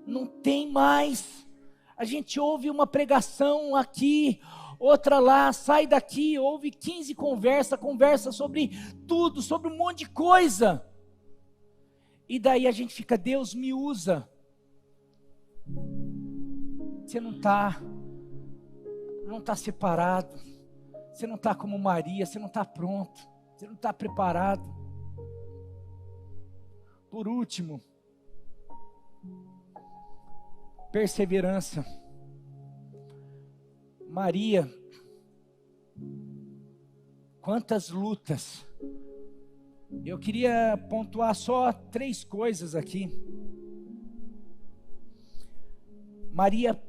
Não tem mais. A gente ouve uma pregação aqui, outra lá, sai daqui, ouve 15 conversa sobre tudo, sobre um monte de coisa. E daí a gente fica, Deus me usa. Você não está separado, você não está como Maria, você não está pronto, você não está preparado. Por último, perseverança. Maria, quantas lutas. Eu queria pontuar só 3 coisas aqui. Maria,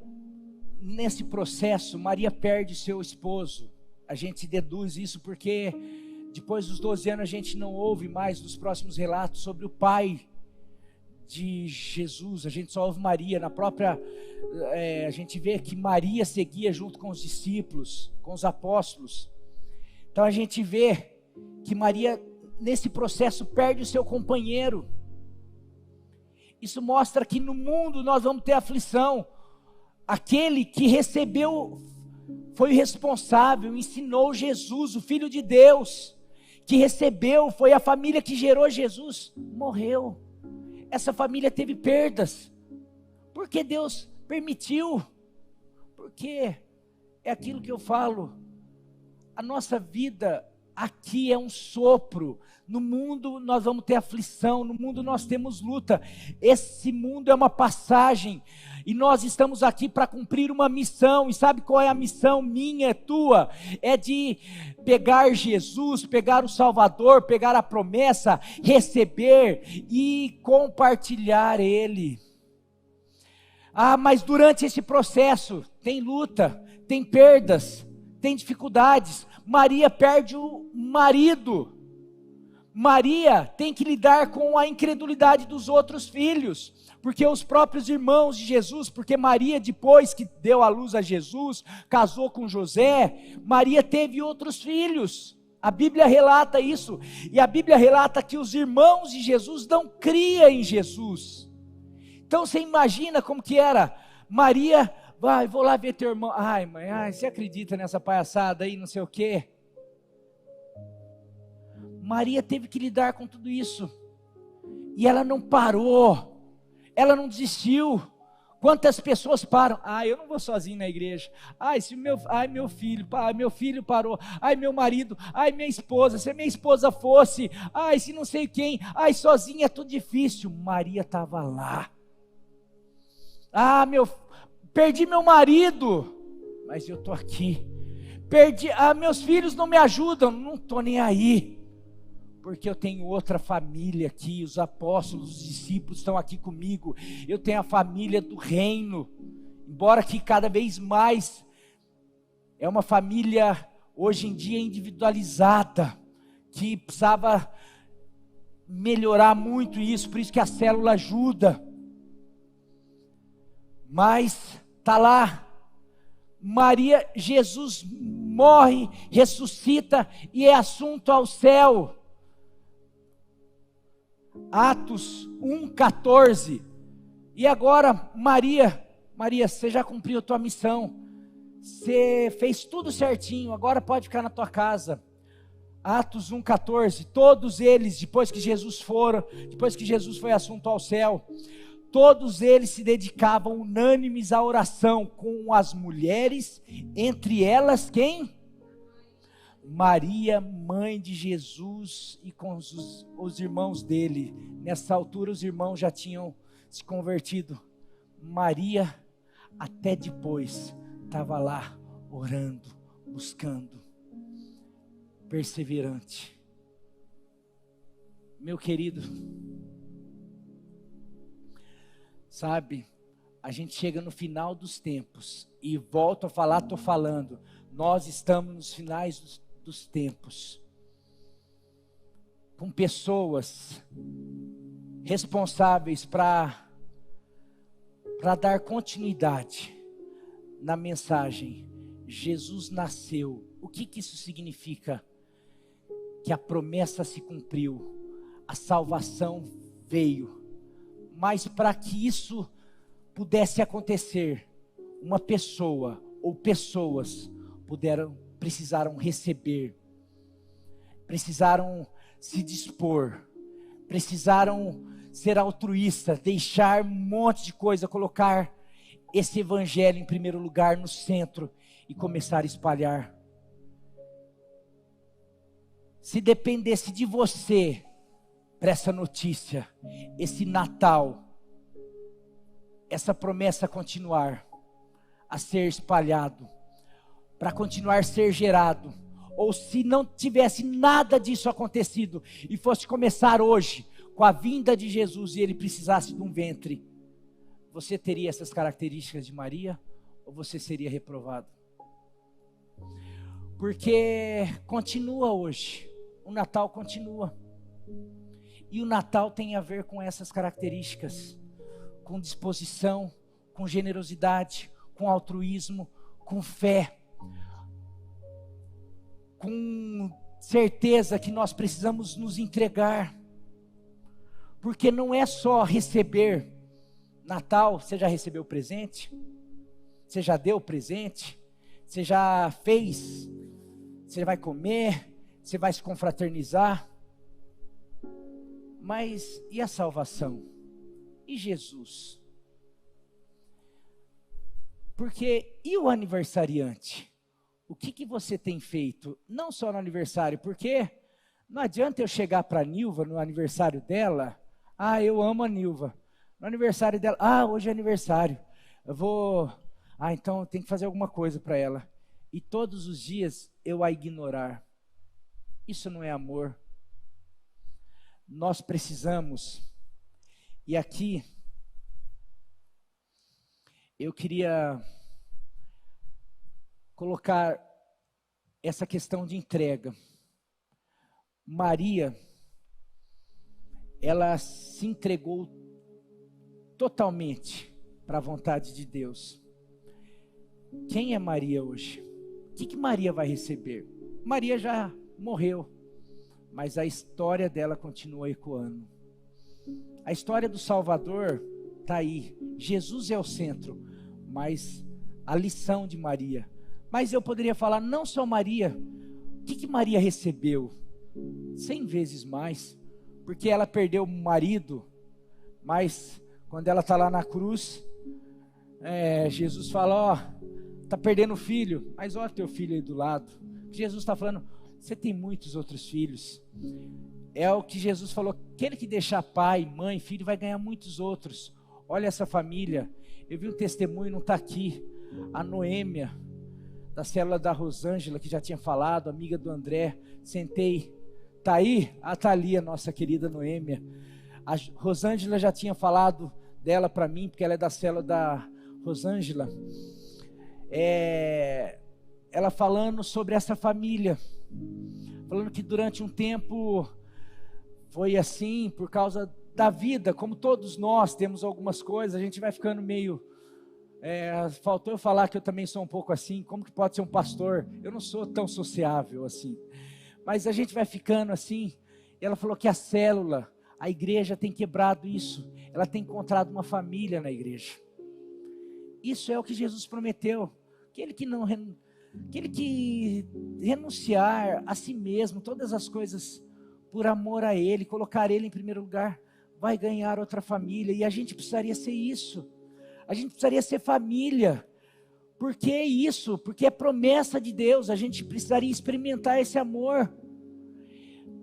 nesse processo, Maria perde seu esposo. A gente deduz isso porque depois dos 12 anos a gente não ouve mais nos próximos relatos sobre o pai de Jesus. A gente só ouve Maria. Na própria, a gente vê que Maria seguia junto com os discípulos, com os apóstolos. Então a gente vê que Maria, nesse processo, perde o seu companheiro. Isso mostra que no mundo nós vamos ter aflição. Aquele que recebeu, foi o responsável, ensinou Jesus, o Filho de Deus, que recebeu, foi a família que gerou Jesus, morreu. Essa família teve perdas, porque Deus permitiu, porque é aquilo que eu falo, a nossa vida aqui é um sopro. No mundo nós vamos ter aflição, no mundo nós temos luta. Esse mundo é uma passagem, e nós estamos aqui para cumprir uma missão. E sabe qual é a missão minha, é tua? É de pegar Jesus, pegar o Salvador, pegar a promessa, receber e compartilhar Ele. Mas durante esse processo tem luta, tem perdas, tem dificuldades. Maria perde o marido. Maria tem que lidar com a incredulidade dos outros filhos, porque os próprios irmãos de Jesus, porque Maria, depois que deu à luz a Jesus, casou com José, Maria teve outros filhos. A Bíblia relata isso, e a Bíblia relata que os irmãos de Jesus não criam em Jesus. Então você imagina como que era. Maria, vou lá ver teu irmão. Ai mãe, você acredita nessa palhaçada aí, não sei o quê? Maria teve que lidar com tudo isso, e ela não parou, ela não desistiu. Quantas pessoas param? Eu não vou sozinho na igreja. Meu filho parou. Meu marido. Minha esposa. Se a minha esposa fosse. Se não sei quem. Sozinha é tudo difícil. Maria estava lá. Perdi meu marido, mas eu estou aqui. Meus filhos não me ajudam. Não estou nem aí, porque eu tenho outra família aqui. Os apóstolos, os discípulos estão aqui comigo. Eu tenho a família do reino, embora que cada vez mais é uma família hoje em dia individualizada, que precisava melhorar muito isso. Por isso que a célula ajuda. Mas está lá Maria, Jesus morre, ressuscita e é assunto ao céu. Atos 1:14. E agora Maria, você já cumpriu a tua missão, você fez tudo certinho, agora pode ficar na tua casa. Atos 1:14. Todos eles, depois que Jesus foi assunto ao céu, todos eles se dedicavam unânimes à oração com as mulheres, entre elas quem? Maria, mãe de Jesus, e com os irmãos dele. Nessa altura os irmãos já tinham se convertido. Maria, até depois, estava lá orando, buscando, perseverante. Meu querido, sabe, a gente chega no final dos tempos, e volto a falar, estou falando, nós estamos nos finais dos tempos, com pessoas responsáveis para dar continuidade na mensagem. Jesus nasceu. O que isso significa? Que a promessa se cumpriu, a salvação veio, mas para que isso pudesse acontecer, uma pessoa ou pessoas precisaram receber, precisaram se dispor, precisaram ser altruístas, deixar um monte de coisa, colocar esse evangelho em primeiro lugar, no centro, e começar a espalhar. Se dependesse de você, para essa notícia, esse Natal, essa promessa continuar a ser espalhado, para continuar a ser gerado, ou se não tivesse nada disso acontecido, e fosse começar hoje, com a vinda de Jesus, e ele precisasse de um ventre, você teria essas características de Maria, ou você seria reprovado? Porque continua hoje, o Natal continua, e o Natal tem a ver com essas características, com disposição, com generosidade, com altruísmo, com fé, com certeza que nós precisamos nos entregar, Porque não é só receber. Natal, você já recebeu presente? Você já deu presente? Você já fez? Você vai comer? Você vai se confraternizar? Mas e a salvação? E Jesus? Porque, e o aniversariante? O que você tem feito? Não só no aniversário, porque não adianta eu chegar para a Nilva no aniversário dela, eu amo a Nilva. No aniversário dela, hoje é aniversário, então eu tenho que fazer alguma coisa para ela. E todos os dias eu a ignorar. Isso não é amor. Nós precisamos, e aqui, eu queria colocar essa questão de entrega. Maria, ela se entregou totalmente para a vontade de Deus. Quem é Maria hoje? O que Maria vai receber? Maria já morreu, mas a história dela continua ecoando. A história do Salvador está aí. Jesus é o centro, mas a lição de Maria. Mas eu poderia falar, não só Maria. O que Maria recebeu? 100 vezes mais, porque ela perdeu o marido, mas quando ela está lá na cruz, Jesus fala, está perdendo o filho, mas olha teu filho aí do lado. Jesus está falando, você tem muitos outros filhos. É o que Jesus falou, aquele que deixar pai, mãe, filho, vai ganhar muitos outros. Olha essa família, eu vi um testemunho, não está aqui, a Noêmia, da célula da Rosângela, que já tinha falado, amiga do André, sentei, está aí? Está ali a nossa querida Noêmia. A Rosângela já tinha falado dela para mim, porque ela é da célula da Rosângela. Ela falando sobre essa família, falando que durante um tempo foi assim, por causa da vida, como todos nós temos algumas coisas, a gente vai ficando meio... faltou eu falar que eu também sou um pouco assim, como que pode ser um pastor? Eu não sou tão sociável assim, mas a gente vai ficando assim. Ela falou que a célula, a igreja tem quebrado isso, ela tem encontrado uma família na igreja. Isso é o que Jesus prometeu, aquele que renunciar a si mesmo, todas as coisas por amor a Ele, colocar Ele em primeiro lugar, vai ganhar outra família. E a gente precisaria ser isso, a gente precisaria ser família. Por que isso? Porque é promessa de Deus, a gente precisaria experimentar esse amor.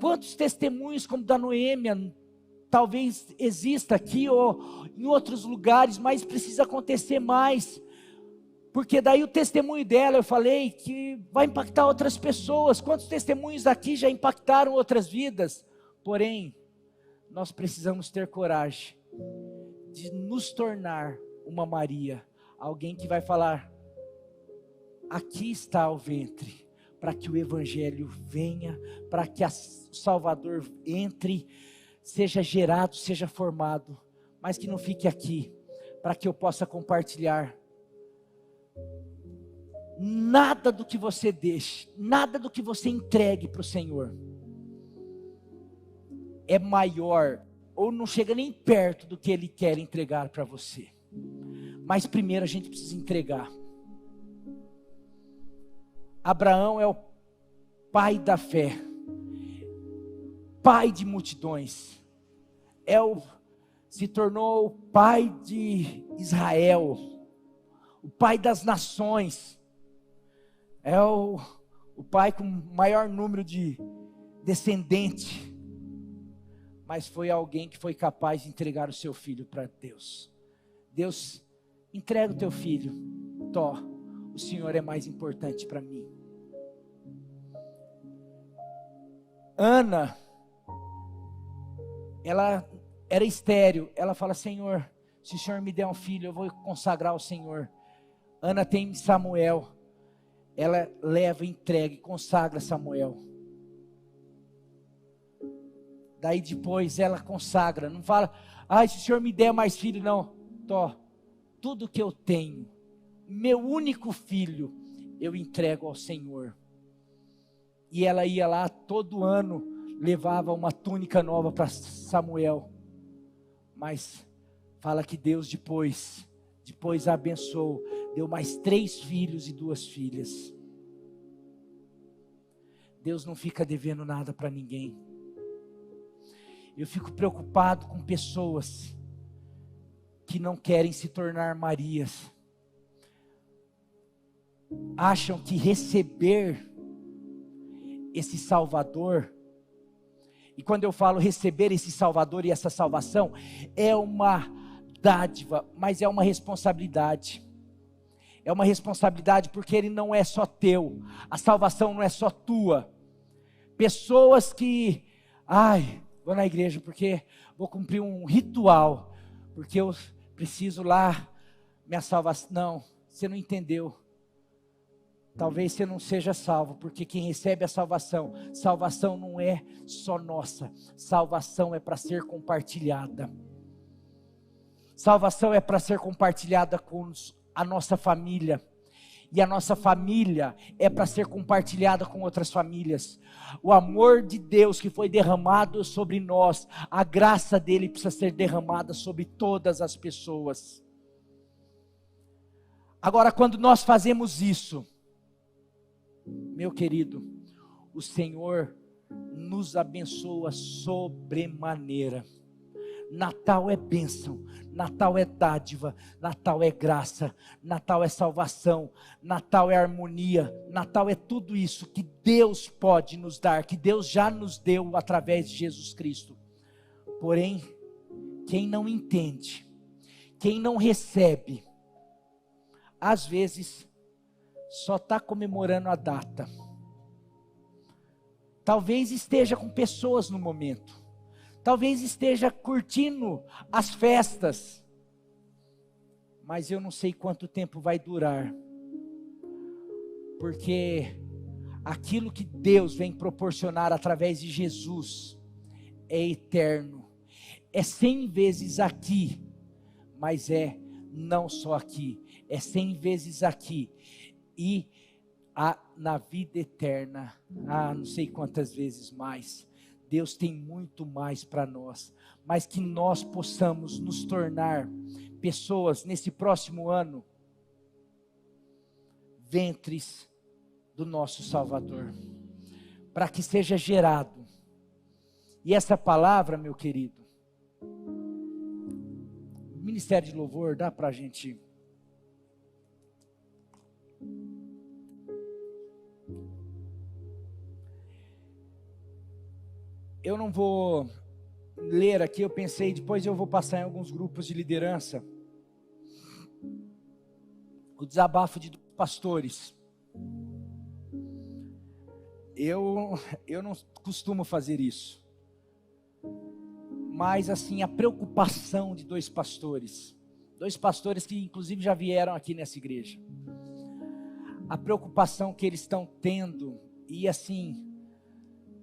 Quantos testemunhos como da Noêmia, talvez exista aqui ou em outros lugares, mas precisa acontecer mais. Porque daí o testemunho dela, eu falei, que vai impactar outras pessoas. Quantos testemunhos aqui já impactaram outras vidas? Porém, nós precisamos ter coragem de nos tornar uma Maria. Alguém que vai falar, aqui está o ventre, para que o Evangelho venha, para que o Salvador entre, seja gerado, seja formado, mas que não fique aqui, para que eu possa compartilhar. Nada do que você deixe, nada do que você entregue para o Senhor é maior, ou não chega nem perto do que Ele quer entregar para você. Mas primeiro a gente precisa entregar. Abraão é o pai da fé, pai de multidões, se tornou o pai de Israel, o pai das nações. É o pai com maior número de descendentes, mas foi alguém que foi capaz de entregar o seu filho para Deus. Deus, entrega o teu filho, o Senhor é mais importante para mim. Ana, ela era estéril, ela fala, Senhor, se o Senhor me der um filho, eu vou consagrar ao Senhor. Ana tem Samuel, ela leva, entrega e consagra Samuel. Daí depois ela consagra, não fala, se o Senhor me der mais filho, não. Tudo que eu tenho, meu único filho, eu entrego ao Senhor. E ela ia lá todo ano, levava uma túnica nova para Samuel. Mas fala que Deus depois a abençoou, deu mais 3 filhos e 2 filhas. Deus não fica devendo nada para ninguém. Eu fico preocupado com pessoas que não querem se tornar Marias. Acham que receber esse Salvador, e quando eu falo receber esse Salvador e essa salvação, é uma dádiva, mas é uma responsabilidade. É uma responsabilidade porque ele não é só teu, a salvação não é só tua. Pessoas que, vou na igreja porque vou cumprir um ritual, porque eu preciso lá, minha salvação. Não, você não entendeu. Talvez você não seja salvo, porque quem recebe a salvação não é só nossa, salvação é para ser compartilhada. Salvação é para ser compartilhada com a nossa família, e a nossa família é para ser compartilhada com outras famílias. O amor de Deus que foi derramado sobre nós, a graça dele precisa ser derramada sobre todas as pessoas. Agora, quando nós fazemos isso, meu querido, o Senhor nos abençoa sobremaneira. Natal é bênção, Natal é dádiva, Natal é graça, Natal é salvação, Natal é harmonia, Natal é tudo isso que Deus pode nos dar, que Deus já nos deu através de Jesus Cristo. Porém, quem não entende, quem não recebe, às vezes só está comemorando a data. Talvez esteja com pessoas no momento, talvez esteja curtindo as festas, mas eu não sei quanto tempo vai durar, porque aquilo que Deus vem proporcionar através de Jesus é eterno, é 100 vezes aqui, mas é não só aqui, é 100 vezes aqui, e na vida eterna, não sei quantas vezes mais. Deus tem muito mais para nós, mas que nós possamos nos tornar pessoas nesse próximo ano, ventres do nosso Salvador, para que seja gerado. E essa palavra, meu querido, o Ministério de Louvor, dá para a gente... Eu não vou ler aqui, eu pensei, depois eu vou passar em alguns grupos de liderança, o desabafo de pastores. Eu não costumo fazer isso, mas assim, a preocupação de 2 pastores que inclusive já vieram aqui nessa igreja, a preocupação que eles estão tendo, e assim,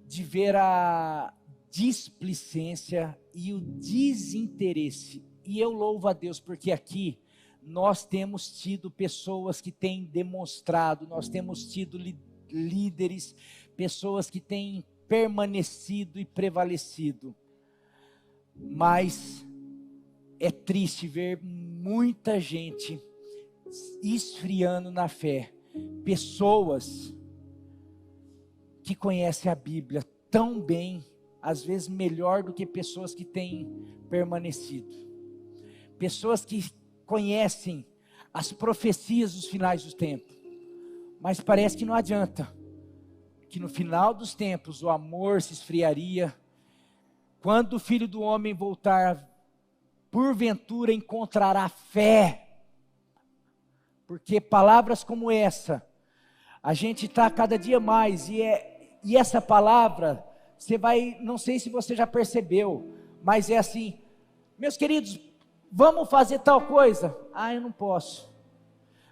de ver a displicência e o desinteresse, e eu louvo a Deus, porque aqui nós temos tido pessoas que têm demonstrado, nós temos tido líderes, pessoas que têm permanecido e prevalecido, mas é triste ver muita gente esfriando na fé, pessoas que conhecem a Bíblia tão bem, às vezes melhor do que pessoas que têm permanecido, pessoas que conhecem as profecias dos finais dos tempos, mas parece que não adianta, que no final dos tempos o amor se esfriaria, quando o Filho do Homem voltar, porventura encontrará fé, porque palavras como essa, a gente está cada dia mais, e essa palavra, você vai, não sei se você já percebeu, mas é assim, meus queridos, vamos fazer tal coisa? Eu não posso.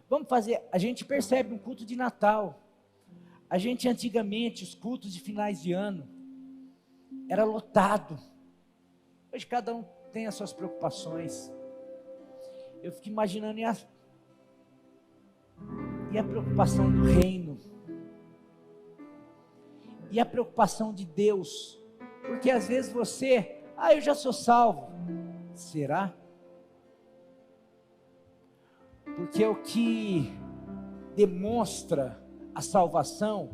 Vamos fazer, a gente percebe um culto de Natal, a gente antigamente, os cultos de finais de ano, era lotado, hoje cada um tem as suas preocupações, eu fico imaginando, e a preocupação do reino, e a preocupação de Deus, porque às vezes você, eu já sou salvo, Será? Porque o que demonstra a salvação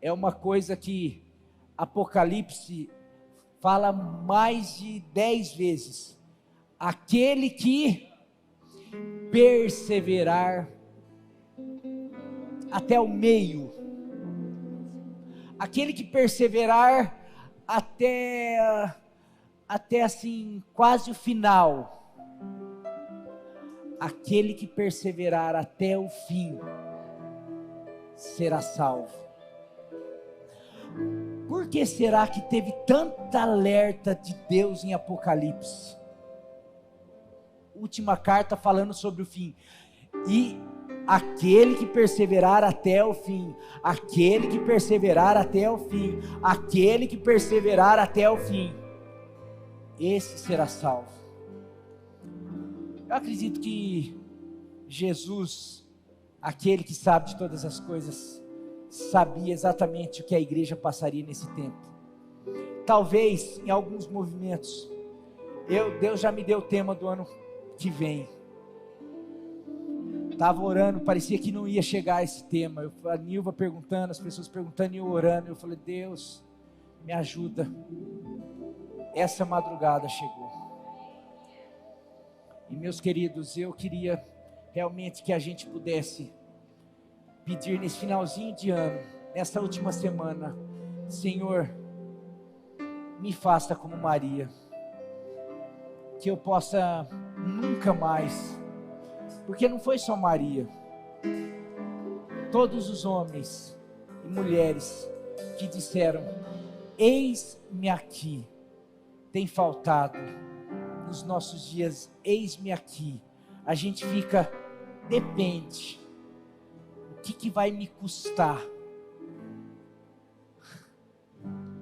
é uma coisa que Apocalipse fala mais de 10 vezes: aquele que perseverar até o meio, aquele que perseverar até assim, quase o final, aquele que perseverar até o fim, será salvo. Por que será que teve tanta alerta de Deus em Apocalipse? Última carta falando sobre o fim. E aquele que perseverar até o fim, aquele que perseverar até o fim, aquele que perseverar até o fim, esse será salvo. Eu acredito que Jesus, aquele que sabe de todas as coisas, sabia exatamente o que a igreja passaria nesse tempo. Talvez em alguns movimentos, Deus já me deu o tema do ano que vem. Estava orando, parecia que não ia chegar a esse tema. A Nilva perguntando, as pessoas perguntando e eu orando. Eu falei: Deus, me ajuda. Essa madrugada chegou. E meus queridos, eu queria realmente que a gente pudesse pedir nesse finalzinho de ano, nessa última semana: Senhor, me faça como Maria, que eu possa nunca mais, porque não foi só Maria, todos os homens e mulheres que disseram: eis-me aqui, tem faltado nos nossos dias, eis-me aqui. A gente fica, depende, o que vai me custar?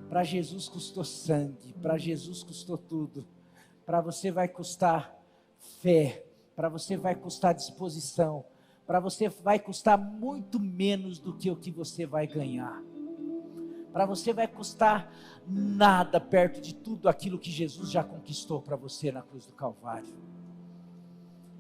Para Jesus custou sangue, para Jesus custou tudo. Para você vai custar fé, para você vai custar disposição, para você vai custar muito menos do que o que você vai ganhar. Para você vai custar nada perto de tudo aquilo que Jesus já conquistou para você na cruz do Calvário.